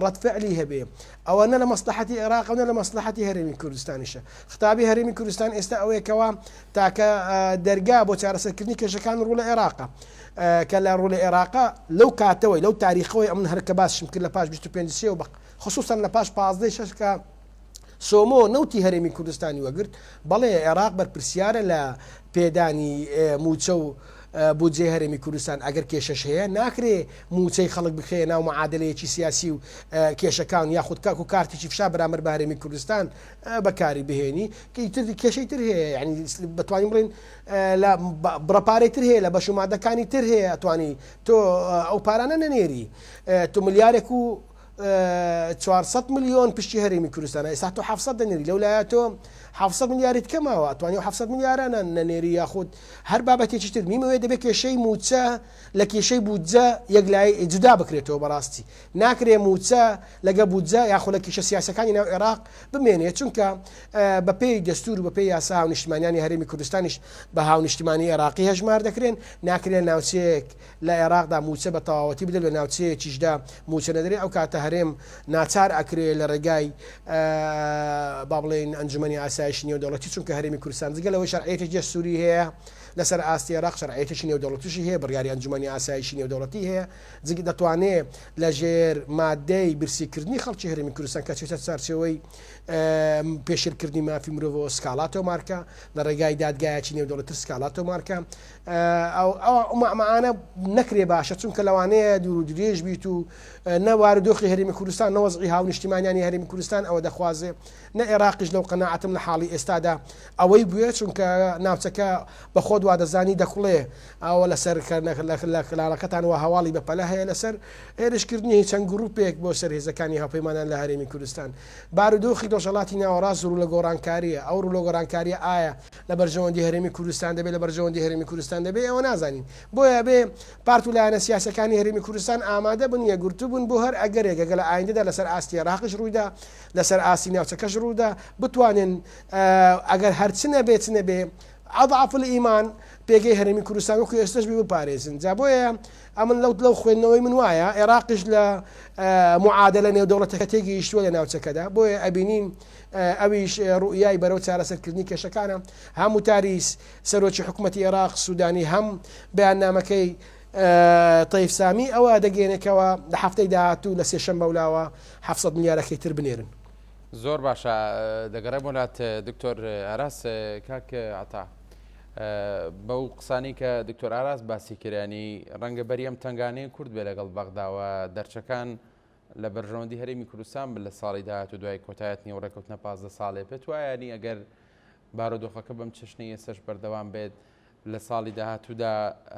ڕەتفعلی هەبێ ئەوە نە لە مەسلحەتی عێراق نە لە مەسلحەتی هەرێمی کوردستانیشە. خطابی هەرێمی کوردستان ئێستا ئەوەیەکەوە تاکە دەرگا بۆ چارەسەرکردنی کێشەکان ڕوو لە عێراقە کە لە ڕوو لە عێراقا لەو کاتەوەی لەو تاریخەوەی ئەمن هەرکە باسشم کرد لە پاش 25 و خصوصا لە پاش 15 کە سۆمۆ نەوتی هەرێمی کوردستانی وەگرت بەڵێ عێراق بەرپرسیارە لە پێدانی موچە و بودجێ هەرێمی کوردستان ئەگەر کێشەش هەیە ناکرێ موچەی خەڵک بخێ ناو معادلەیەکی سیاسی و کێشەکان یاخود کاک و کارتێکی فشا بەرامبەر بە هەرێمی کوردستان بەکاری بهێنی کێشەی تر هەیە ینی بتوانین بڵێن لە بڕەپارەی تر هەیە لە بەشومادەکانی تر هەیە ئەتوانی تۆ ئەو پارانە نەنێری تۆ ملیارێک و 400 ملیۆن پشتی هەرێمی کوردستانە ئێستا تۆ 700 دەنێری لەولایە تۆ 700 میلیارد کەماوە ئەتوانانی 700 میلیارە نەنێری یاخود هەر بابەتێکی تر میمەوێ دەبێت کێشەی موچە لە کێشەی بودجە یەک لای جودا بکرێتەوە بەڕاستی ناکرێ موچە لەگە بودجە یاخۆ لە کێشە سیاسەکانی ناو عێراق بمێنێت چونکە بەپێی دەستور و بەپێی یاسا هاونیشتمانیانی هەرێمی کوردستانیش بە هاونیشتمانی عێراقی هەژمار دەکرێن ناکرێن ناوچەیەک لە عێراقدا موچە بە تەواوەتی بدەن لە ناوچەیەکیشدا موچە نەدرێت ئەو کاتە هەرێم ناچار ئەکرێت لە ڕێگای با بڵێن ئەنجومەنی ئاسایشی نێودەوڵەتی چونکە هەرێمی کوردستان جگەلەوەی شەرعیەتێکی سووری هەیە لەسەر ئاستی عێراق شەرعیەتێکی نێودەوڵەتیشی هەیە بڕیاری ئەنجومەنی ئاسایشی نێودەوڵەتی هەیە جگە دەتوانێت لە ژێر مادەی برسیکردنی خەڵکی هەرێمی کوردستان کە چێتە چارچەوەی پێشێرکردنی مافی مرۆڤەوە سکالاتۆ مارکە لە ڕێگای دادگایەکی نێودەوڵەتر سکالاتۆ مارکە ئەومانە نەکرێ باشە چونکە لەوانەیە دوور و درێژ بیت و نەوارە دۆخی هەرێمی کوردستان نەوەزعی هاونیشتیمانیانی هەرێمی کوردستان ئەوە دەخوازێ نە عێراقیش لەو قەناعەتم لە حاڵی ئێستادا ئەوەی بووە چونکە ناوچەکە بە خۆت وا دەزانی دەخڵێ ئەوە لەسەر کلاڵەکەتانەوە هەواڵی بەپەلە هەیە لەسەر هێرشکردنی چەند گروپێک بۆ سەرهێزەکانی هاوپەیمانان لە هەرێمی کوردستان بارودۆخی دۆژەڵاتی ناوەڕاست ڕوو لە گۆڕانکاریە ئەو ڕوو لە گۆڕانکاریە ئایا لە بەرژەوەندی هەرێمی کوردستان دەبێت لە بەرژەوەندی هەرێمی کوردستان دەبێت ئەوە نازانین بۆیە بێ پارت و لایەنە سیاسەکانی هەرێمی کوردستان ئامادە بن یەکگرتو بوون بۆ هەر ئەگەرێک لە ئایندەدا لەسەر ئاستی عێراقیش ڕوویدا لەسەر ئاستی ناوچەکەش ڕوودا بتوانن ئەگەر هەرچنە بێچنە بێ عضعف الئیمان پێگەی هەرێمی کوردستان وەکو ئێستش بێ بپارێزن جا بۆیە ئەمن لەو خوێندنەوەی من وایە عێراقیش لە معادلە نێودەوڵەتەکە تێگەیشتووە لە ناوچەکەدا بۆیە ئەبینین ئەویش ڕوئیای بەرەو چارەسەرکردنی کێشەکانە هەموو تاریس سەرۆکی حکوومەتی عێراق سوودانی هەم بەیاننامەکەی طیف سامی ئەوە دەگەێنێکەوە لە هەفتەی داهاتوو لە سێشەمبە بەولاوە 700 میلیارەکەی تر بنێرن زۆر باشە دەگەڕێ وڵات دکتۆر ئاراس کاک عتا بەو قسانی کە دکتۆر ئاراس باسی کردیانی ڕەنگە بەری ئەم تنگانەی کورد بێ لەگەڵ بەغداوە دەرچەکان لە بەرژەوەندی هەرێمی کوردستان لە ساڵی داهاتوو دوای کۆتایەت نێوەڕێکەوتنە 15 ساڵێ پێت وایانی ئەگەر بارودۆخەکە بەم چشنەی ئێستش بەردەوام بێت لە ساڵی داهاتوودا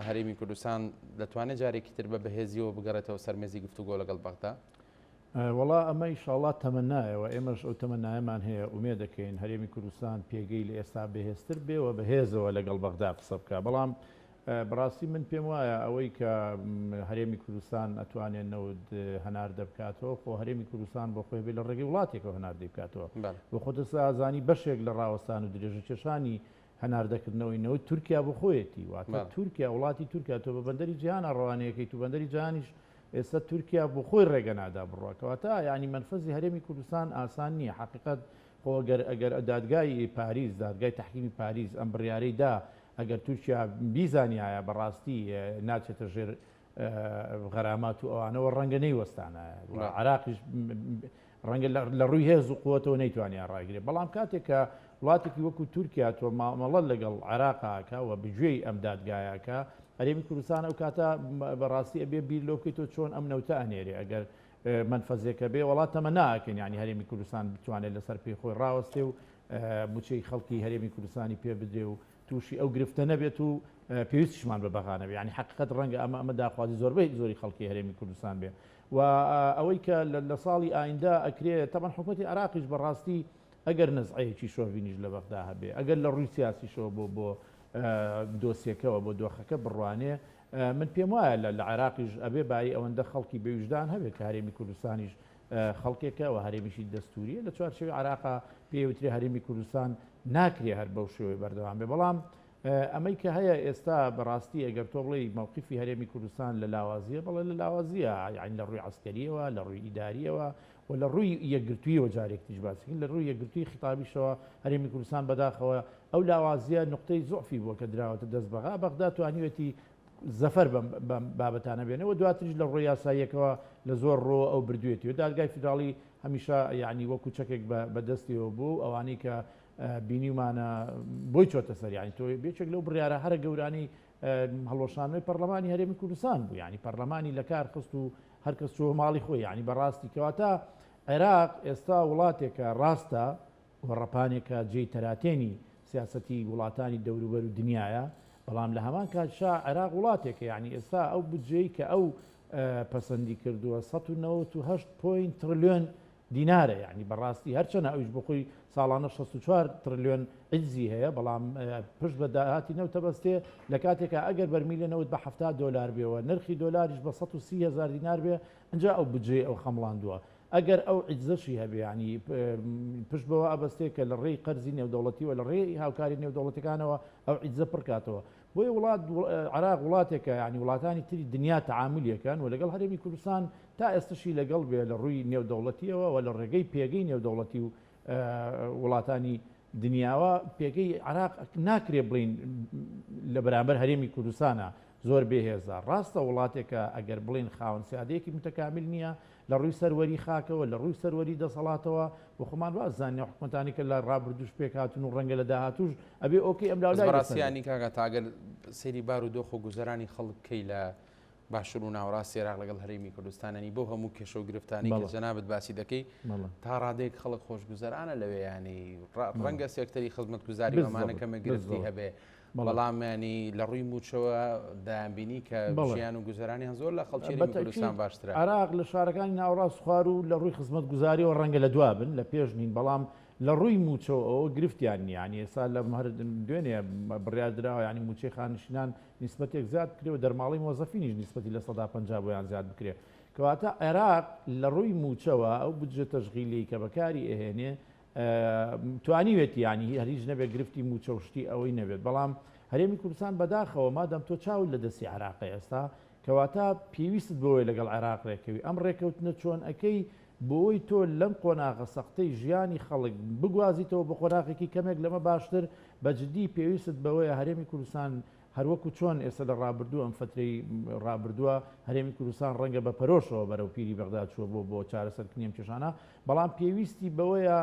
هەرێمی کوردستان دەتوانێت جارێکی تر بە بەهێزیەوە بگەڕێتەوە سەرمێزی گفتوگۆ لەگەڵ بەغدا وڵا ئەمە ئیشاڵات تەمەنایەوە ئێمەش ئەو تەمەنایەمان هەیە ئومێ دەکەین هەرێمی کوردستان پێگەی لە ئێستا بەهێزتر بێەوە بەهێزەوە لەگەڵ بەغدا قسە بکە بەڵام بەڕاستی من پێم وایە ئەوەی کە هەرێمی کوردستان ئەتوانێت نەود هەنار دەبکاتەوە خۆ هەرێمی کوردستان بۆ خۆی بێ لە ڕێگەی وڵاتێکەوە هەنار دەبکاتەوە بۆ خۆتە ئازانی بەشێک لە ڕاوەستان و درێژە کێشانی هەناردەکردنەوەی نەوەی تورکیا بۆ خۆیەتی واتە تورکیا وڵاتی تورکیا تۆ بە بەندەری جیهانە ڕەوانەیەکەی تو بەندەری جیهانیش ئێستا تورکیا بۆ خۆی ڕێگە نادا بڕۆکەوەتا ینی منفەزی هەرێمی کوردستان ئاسان نییە حقیقت خۆگەر ئەگەر دادگای پاریس دادگای تحکیمی پاریس ئەم بڕیارەی دا ئەگەر تورکیا بیزانایە بەڕاستی ناچێتە ژێر غەرامات و ئەوانەوە ڕەنگە نەیوەستانە عراقیش ڕەنگە لە ڕووی هێز و قووەتەوە نەیتوانیا ڕاگرێت بەڵام کاتێک کە وڵاتێکی وەکو تورکیا تۆ مامەڵە لەگەڵ عراقاکە و بگوێی ئەم دادگایەکە هەرێمی کوردستان ئەو کاتە بەڕاستی ئەبێ بیر لەو بکەیتەوە چۆن ئەم نەوتە ئەنێرێ ئەگەر منفەزێکە بێ وڵات تەمە ناکەن ینی هەرێمی کوردستان بتوانێت لەسەر پێی خۆی ڕاوەستێ و موچەی خەڵکی هەرێمی کوردستانی پێ بدرێ و تووشی ئەو گرفتە نەبێت و پێویستیشمان بە بەغانەبێ ینی حقیقت ڕەنگە ئەمە داخوازی زۆربەی زۆری خەڵکی هەرێمی کوردستان بێ و ئەوەی کە لە ساڵی ئایندا ئەکرێت تەمان حکوومەتی عراقیش بەڕاستی ئەگەر نزعەیەکی شۆڤینیش لە بەغدا هەبێ ئەگەر لە ڕووی سیاسیشەوە بۆ دۆسیەکەەوە بۆ دۆخەکە بڕوانێ من پێم وایە لە عراقیش ئەبێ بای ئەوەندە خەڵکی بێوجدان هەبێت کە هەرێمی کوردستانیش خەڵکێکە و هەرێمیشی دەستوریە لە چوارچێوی عراقا پێوتری هەرێمی کوردستان ناکرێ هەر بەو شێوەی بەردەوام بێ بەڵام ئەمەی کە هەیە ئێستا بەڕاستی ئەگەر تۆ بڵێ مووقیفی هەرێمی کوردستان لە لاوازیە بەڵێ لە لاوازیە یعنی لە ڕووی عسکەریەوە لە ڕووی ئیداریەوە و لە ڕووی یەکگرتوویەوە جارێکتیش باسکن لە ڕووی یەکگرتووی خیتابیشەوە هەرێمی کوردستان بەداخەوە ئەو لاوازیە نقطەی زۆفی بووە کە دراوەتە دەست بەغا بەغدا توانیوێتی زەفەر بابەتانە بێنەوە دواتریش لە ڕۆی یاساییەکەوە لە زۆر ڕۆ ئەو بردوێتی و دادگای فیدراڵی هەمیشە یعنی وەکو چەکێک بەدەستیەوە بوو ئەوانەی کە بینیمانە بۆی چۆتە سەر ینی تۆ بێچێک لەو بڕیارە هەرە گەورانی هەڵۆشانەوەی پەرلەمانی هەرێمی کوردستان بوو ینی پەرلەمانی لە کار خست و هەرکەس چۆ ماڵی خۆی ینی بەڕاستی کەواتە عێراق ئێستا وڵاتێکە ڕاستە و ڕەپانێکە جێی تەراتێنی سیاسەتی وڵاتانی دەوروبەر و دنیاە بەڵام لە هەمان کاتشا عێراق وڵاتێکە یعنی ئێستا ئەو بودجەی کە ئەو پەسەندی کردووە 198 تریلیۆن دینارە یعنی بەڕاستی هەرچەنە ئەوش بخۆی ساڵانە 64 تریلیۆن عیزی هەیە بەڵام پشت بە داهاتی نەوتە بەستێ لە کاتێکە ئەگەر بەرمیلە نەوت بە 70 دلار بێەوە نرخی دلاریش بە 130,000 دینار بێ اینجا ئەو بجێ ئەو خەمڵاندووە ئەگەر ئەو عیزەشی هەبێ ینی پشت بەوە ئەبەستێ کە لە ڕێی قەرزی نێودەوڵەتی و لە ڕێی هاوکاری نێودەوڵەتەکانەوە ئەو عیزە پڕکاتەوە بۆیە وڵات عراق وڵاتێکە ینی وڵاتانی تری دنیا تعاملیەکەن و لەگەڵ هەرێمی کوردستان تا ئێستشی لەگەڵ بێ لە ڕووی نێودەوڵەتیەوە و لە ڕێگەی پێگەی نێودەوڵەتی و وڵاتانی دنیاوە پێگەی عراق ناکرێ بڵین لە بەرامبەر هەرێمی کوردستانە زۆر بێهێزە ڕاستە وڵاتێکە ئەگەر بڵین خاوەن سیادەیەکی متەکامل نییە لە ڕووی سەروەری خاکەوە لە ڕووی سەروەری دەسەڵاتەوە بۆ خۆمان بازانانی حکومەتانی کە لە ڕابردوش پێکهاتون و ڕەنگە لە داهاتوش ئەبێ ئۆکەی ئەم لاوەڕاستیانی کاگە تاگەر سەیری بار و دۆخ و گوزەرانی خەڵکەی لە باشتر و ناوەڕاستی عێراق لەگەڵ هەرێمی کوردستانەنی بۆ هەموو کێشە و گرفتانی کە جەنابەت باسی دەکەی تا ڕادێک خەڵک خۆشگوزەرانە لەوێ ینی ڕەنگە سێکتەری خزمەتگوزاری ئەمانەکەمە گرفتی هەبێ بەڵام ینی لە ڕووی موچەوە دایانبینی کە ژیان و گوزەرانی زۆر لە خەڵکی کوردستان باشترە عێراق لە شارەکانی ناوەڕاست خوار و لە ڕووی خزمەتگوزاریەوە ڕەنگە لە دوابن لە پێش نین بەڵام لە ڕووی موچەوە ئەوە گرفتیان نیانی ئێستا لە دوێنێ بڕیاردراوە ینی موچەی خانشینان نیسبەتێک زیاد بکرێەوە دەرماڵی مۆزەفینیش نیسبەتی لە 150 بۆیان زیاد بکرێت کەواتە عێراق لە ڕووی موچەوە ئەو بجێ تەشغیلی کە بەکاری ئەهێنێ توانیوێتی ینی هەریج نەبێت گرفتی موچە و شتی ئەوەی نەبێت بەڵام هەرێمی کوردستان بەداخەوە مادەم تۆ چاول لە دەستی عێراقی ئێستا کەواتە پێویست بۆی لەگەڵ عێراق ڕێکەوی ئەم ڕێکەوتنە چۆن ئەەکەی بۆی تۆ لەم قۆناغە سەختەی ژیانی خەڵک بگوازیتەوە بە خۆراقێکی کەمێک لەمە باشتر بەجددی پێویست بەوەیە هەرێمی کوردستان هەروەکو چۆن ئێستا لە ڕابردووە ئەم فترەی ڕابردووە هەرێمی کوردستان ڕەنگە بە پەرۆشەوە بەرەو پیری بەغدا چووە بۆ چارەسەرکردنی کێشانە بەڵام پێویستی بەوەیە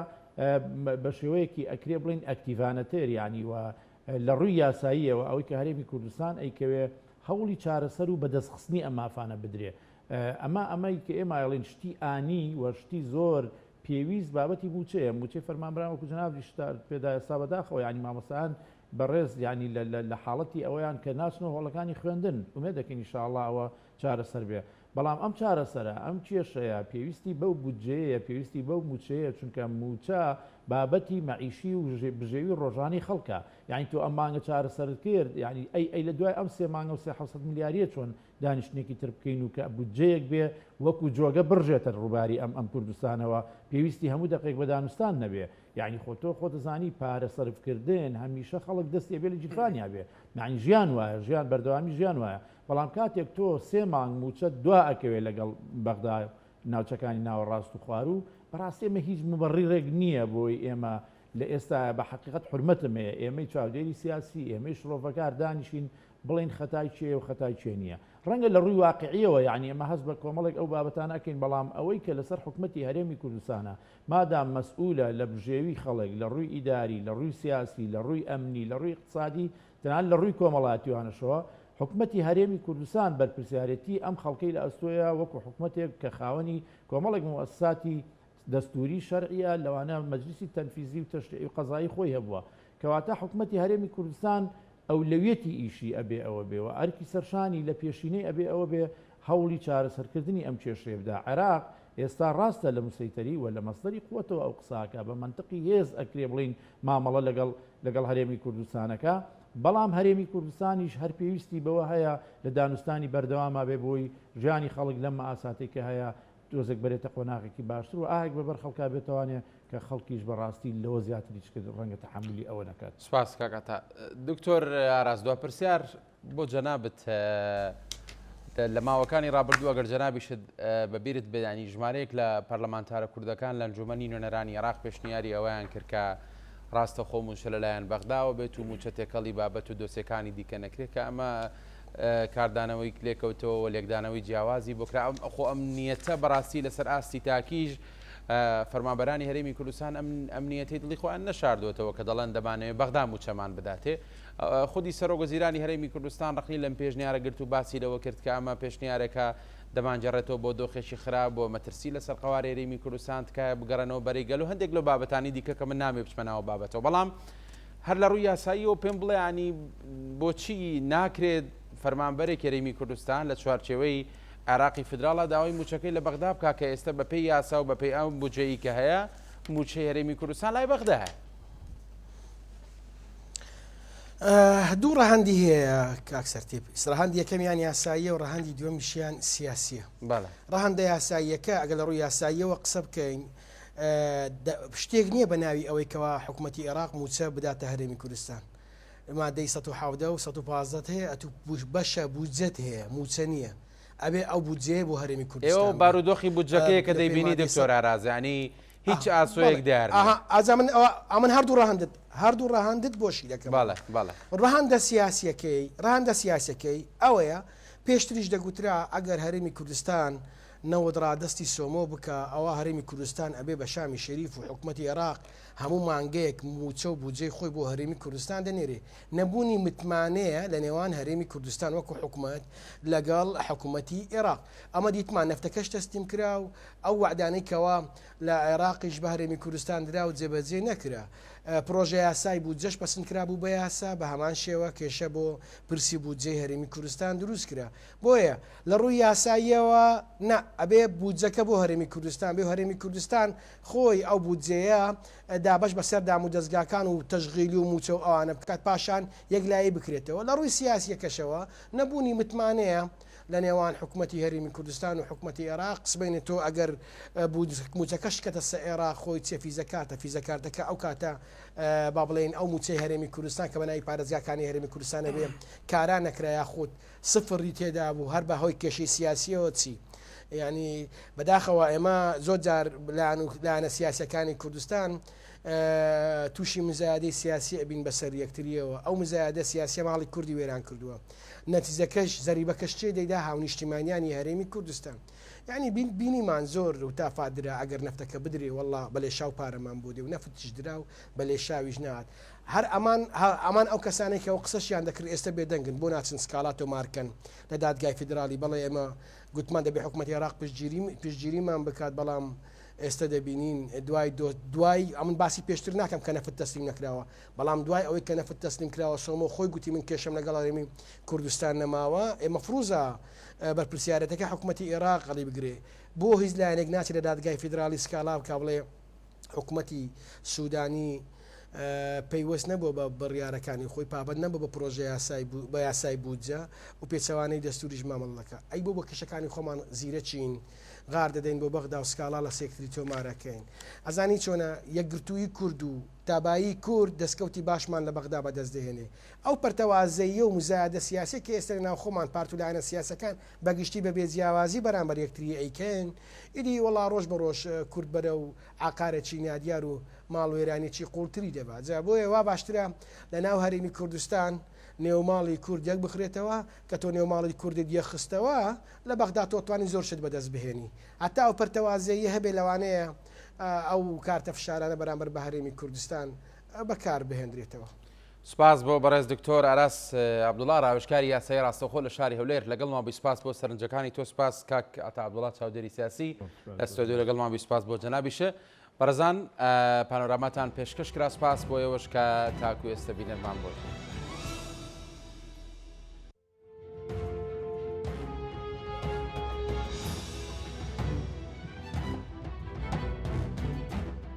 بە شێوەیەکی ئەکرێ بڵین ئەکتیڤانەتەر ینی وە لە ڕووی یاساییەوە ئەوەی کە هەرێمی کوردستان ئەیکەوێ هەوڵی چارەسەر و بەدەستخستنی ئەم مافانە بدرێ ئەمەی کە ئێمایڵین شتی ئانی وەشتی زۆر پێویست بابەتی موچەیە موچەی فەرمانبرانوەکو جەنابی پێدا ئێستا بەداخەوە ینی مامۆستایان بەڕێز ینی لە حاڵەتی ئەوەیان کە ناچنەوە هۆڵەکانی خوێندن ومێدەکەین ئینشاءڵڵا ئەوە چارەسەر بێ بەڵام ئەم چارەسەرە ئەم کێشەیە پێویستی بەو بودجەیە پێویستی بەو موچەیە چونکە موچە بابەتی مەعیشی و بژێوی ڕۆژانی خەڵکە یعنی تۆ ئەم مانگە چارەسەرت کرد ینی ئەی لە دوای ئەم 3 مانگە و 300 میلیاریە چۆن دانیشتێکی تر بکەین و کە بودجەیەک بێ وەکو جۆگە بڕژێتە ڕووباری ئەم کوردستانەوە پێویستی هەموو دقیق بە دانوستان نەبێ یعنی خۆتەزانی پارە سەرفکردن هەمیشە خەڵک دەستی بێ لە جیرفانیا بێ معنی ژیان وایە ژیان بەردەوامی ژیان وایە بەڵام کاتێک تۆ 3 مانگ موچە دوا ئەکەوێت لەگەڵ بەغدا ناوچەکانی ناوەڕاست و خوار و بەڕاستی ئێمە هیچ مبەڕیڕێک نییە بۆی ئێمە لە ئێستا بە حقیقت حرمەتمەیە ئێمەی چاودێری سیاسی ئێمەی شڵۆڤەکار دانیشین بڵین خەتای چێ و خەتای چێ نییە ڕەنگە لە ڕووی واقعیەوە یعنی ئەمە هەست بە کۆمەڵێک ئەو بابەتان ئەکەین بەڵام ئەوەی کە لەسەر حکومەتی هەرێمی کوردستانە مادام مەسئولە لە بژێوی خەڵک لە ڕووی ئیداری لە ڕووی سیاسی لە ڕووی ئەمنی لە ڕووی اقتصادی تەنانەت لە ڕووی کۆمەڵایەتیوانەشەوە حکومەتی هەرێمی کوردستان بەرپرسیارەتی ئەم خەڵکەی لە ئەستۆیە وەکو حکومەتێک کە خاوەنی کۆمەڵێک مؤسساتی دەستوری شەرعیە لەوانە مەجلیسی تەنفیزی و تەشریعی و قەزایی خۆی هەبووە کەواتە حکومەتی هەرێمی کوردستان ئەولەویەتی ئیشی ئەبێ ئەوە بێەوە ئەرکی سەرشانی لە پێشینەی ئەبێ ئەوە بێ هەوڵی چارەسەرکردنی ئەم کێشەیە بدا عێراق ئێستا ڕاستە لە موسەیتەری و لە مەسدەری قووەتەوە ئەو قساکە بە منطقی هێز ئەکرێ بڵین مامەڵە لەگەڵ هەرێمی کوردستانەکە بەڵام هەرێمی کوردستانیش هەر پێویستی بەوە هەیە لە دانوستانی بەردەواما بێ بۆی ژیانی خەڵک لەم ئاساتێککە هەیە تۆزێک بەرێتە قۆناغێکی باشتر و ئاهێک بەبەر خەڵکا بێتوانێت کە خەڵکیش بەڕاستی لەوە زیاتریش کرد ڕەنگە تەحملی ئەوە نەکات. سپاس کاکەتا دکتۆر ئاراس دوا پرسیار بۆ جەنابەت لە ماوەکانی ڕابردووە گەر جەنابیشت بەبیرت بێدانی ژمارەیەک لە پەرلەمانتارە کوردەکان لە ئەنجومەنی نوێنەرانی عێراق پێشنیاری ئەوەیان کرد کە ڕاستە خۆ موچە لەلایەن بەغداوە بێت و موچە تێکەڵی بابەت و دۆسیەکانی دیکە نەکرێت کە ئەمە کاردانەوەی لێکەوتەوە و لێکدانەوەی جیاوازی بۆ کرا خۆ ئەم نیەتە بەڕاستی لەسەر ئاستی تاکیش فەرمانبەرانی هەرێمی کوردستان ئەم نیەتەی دڵی خۆیان نەشاردوێتەوە کە دەڵێن دەبانەوێت بەغدا موچەمان بداتێ خودی سەرۆگەزیرانی هەرێمی کوردستان ڕقنی لەم پێشنیارە گرت و باسی لەوە کرد کە ئەمە پێشنیارێکە دەمانجێڕێتەوە بۆ دۆخێکی خراپ بۆ مەترسی لەسەر قواری هەرێمی کوردستان تکایە بگەڕێنەوە بەرەیگەل و هەندێک لە بابەتانی دیکە کە من نامێ بچمەناوە بابەتەوە بەڵام هەر لە ڕووی یاساییەوە پێم بڵێ ینی بۆچی ناکرێت فەرمانبەرێک هەرێمی کوردستان لە چوارچێوەی عراقی فدراڵە داوای موچەکەی لە بەغدا بکە کە ئێستا بەپێی یاسا و بەپێی ئەم بودجەیە کە هەیە موچەی هەرێمی کوردستان لای بەغدا هەیە. دوو ڕەهەندی هەیە کاک سەرتیب. ڕەهەندی یەکەمیان یاساییە و ڕەهەندی دووەمیشیان سیاسیە. ڕەهەندە یاساییەکە ئەگەر لە ڕووی یاساییەوە قسە بکەین شتێک نییە بە ناوی ئەوەی کەوا حکوومەتی عێراق موچە بداتە هەرێمی کوردستان. مادەی 117 و 115 هەیە ئەتو بەشە بودجەت هەیە موچە نییە. ئەبێ ئەو بودجەیە بۆ هەرێمی کوردستان. ئێوە بارودۆخی بودجەکەیە کە دەیبینی دکتۆر ئارازانی هیچ ئاسۆیەک دیار ئەمن هەردوو ڕەهەندت بۆشی دەکەم. ڕەهەندە سیاسەکەی ئەوەیە پێشتریش دەگوترا ئەگەر هەرێمی کوردستان نەوەد ڕادستی سۆمۆ بکە ئەوە هەرێمی کوردستان ئەبێ بە شامی شەریف و حکوومەتی عێراق هەموو مانگەیەک موچە و بودجەی خۆی بۆ هەرێمی کوردستان دەنێرێ. نەبوونی متمانەیە لە نێوان هەرێمی کوردستان وەکو حکوومەت لەگەڵ حکوومەتی عێراق. ئەمە دیتمان نەفتەکەش تەستیم کرا و ئەو وعدانەی کەوا لە عێراقیش بە هەرێمی کوردستان درا و جێبەجێ نەکرا. پرۆژه یاسای بودجەش پەسەند کرا بوو بە یاسا بە هەمان شێوە کێشە بۆ پرسی بودجەی هەرێمی کوردستان دروست کرا. بۆیە لە ڕووی یاساییەوە نه ئەبێ بودجەکە بۆ هەرێمی کوردستان بێ هەرێمی کوردستان خۆی ئەو بودجەیە دابش بەسەر دام و دەستگاکان و تەشغیلی و موچە و ئەوانە بکات پاشان یەکلایی بکرێتەوە. لە ڕووی سیاسیەکەشەوە نەبوونی متمانەیە لە نێوان حکوومەتی هەرێمی کوردستان و حکوومەتی عێراق قسبینێت تۆ ئەگەر موچەکەش کەتە سە عێراق خۆی چێ فیزەکارتەکە ئەو کاتە با بڵێن ئەو موچەی هەرێمی کوردستان کە بەناوی پارێزگاکانی هەرێمی کوردستانە بێ کاران نەکرایە خۆت سفری تێدا بوو هەر بە هۆی کێشەی سیاسیەوە چی. ینی بەداخەوە ئێمە زۆر جار لایەنە سیاسەکانی کوردستان تووشی مزایادەی سیاسی ئەبین بەسەر یەکتریەوە. ئەو مزایادە سیاسی ماڵی کوردی وێران کردووە. نەتیجەکەش زەریبەکەش چێ دەیدا هاونیشتیمانیانی هەرێمی کوردستان. یعنی بینیمان زۆر و تافادرا ئەگەر نەفتەکە بدرێ وەڵا بەلێ شاو پارەمان بۆ دێ و نەفتیش درا و بەلێ شاویش نات. هەر ئەمان ئەو کەسانێکە و قسەشیان دەکرد ئێستا بێدەنگن بۆ ناچن سکالات و مارکەن لە دادگای فیدرالی. بەڵێ ئێمە گوتمان دەبێ حکوومەتی عێراق پشتگیریمان بکات بەڵام ئێستا دەبینین دوای ئەمن باسی پێشتر ناکەم کە نەفت تەسلیم نەکراوە بەڵام دوای ئەوەی کە نەفت تەسلیم کراوە سۆمۆ خۆی گوتی من کێشم لەگەڵ هەرێمی کوردستان نەماوە. ئێمە فروزە بەرپرسیارەتەکە حکوومەتی عێراق غەڵی بگرێ بۆ هیچ لایەنێک ناچێت لە دادگای فیدرالی سکالا بکا بڵێ حکوومەتی سوودانی پەیوەست نەبووە بە بڕیارەکانی خۆی پابەت نەبوو بە پرۆژه بە یاسای بودجە و پێچەوانەی دەستوریش مامەڵەکە. ئەی بۆ کەشەکانی خۆمان زیرە چین غار دەدەین بۆ بەغدا و سکالا لە سێکتری تۆمارەکەین. ئەزانی چۆنە یەکگرتووی کورد و تابایی کورد دەستکەوتی باشمان لە بەغدا بەدەست دەهێنێ. ئەو پەرتەوازەیە و مزایادە سیاسی کە ئێستا ناو خۆمان پارت و لایەنە سیاسەکان بەگشتی بە بێجیاوازی بەرامبەر یەکتری ئەیکەن ئیدی وەڵا ڕۆژ بە ڕۆژ کورد بەرە و عقارێکی نادیار و ماڵ وێرانێکی قوڵتری دەبات. جا بۆیە وا باشترە لە ناو هەرێمی کوردستان نێوماڵی کورد یەک بخرێتەوە کە تۆ نێوماڵی کوردت یەخستەوە لە بەغدا تۆتوانی زۆر شت بەدەست بهێنی. هەتا ئەو پەرتەوازەیە هەبێ لەوانەیە ئەو کارتە فشارانە بەرامبەر بە هەرێمی کوردستان بەکار بهێنرێتەوە. سپاس بۆ بەڕێز دکتۆر ئاراس عەبدوڵڵا ڕاوێژکاری یاسایی ڕاستەوخۆ لە شاری هەولێر لەگەڵمان بووی. سپاس بۆ سەرنجەکانی تۆ. سپاس کاک ئاتا عەبدوڵڵا چاودێری سیاسی لە ستۆدیۆ لەگەڵمان بووی. سپاس بۆ جەنابیشە. بەڕێزان پانۆراماتان پێشکەش کرا. سپاس بۆ ئێوەش کە تاکو ئێستا بینەرمان بۆ.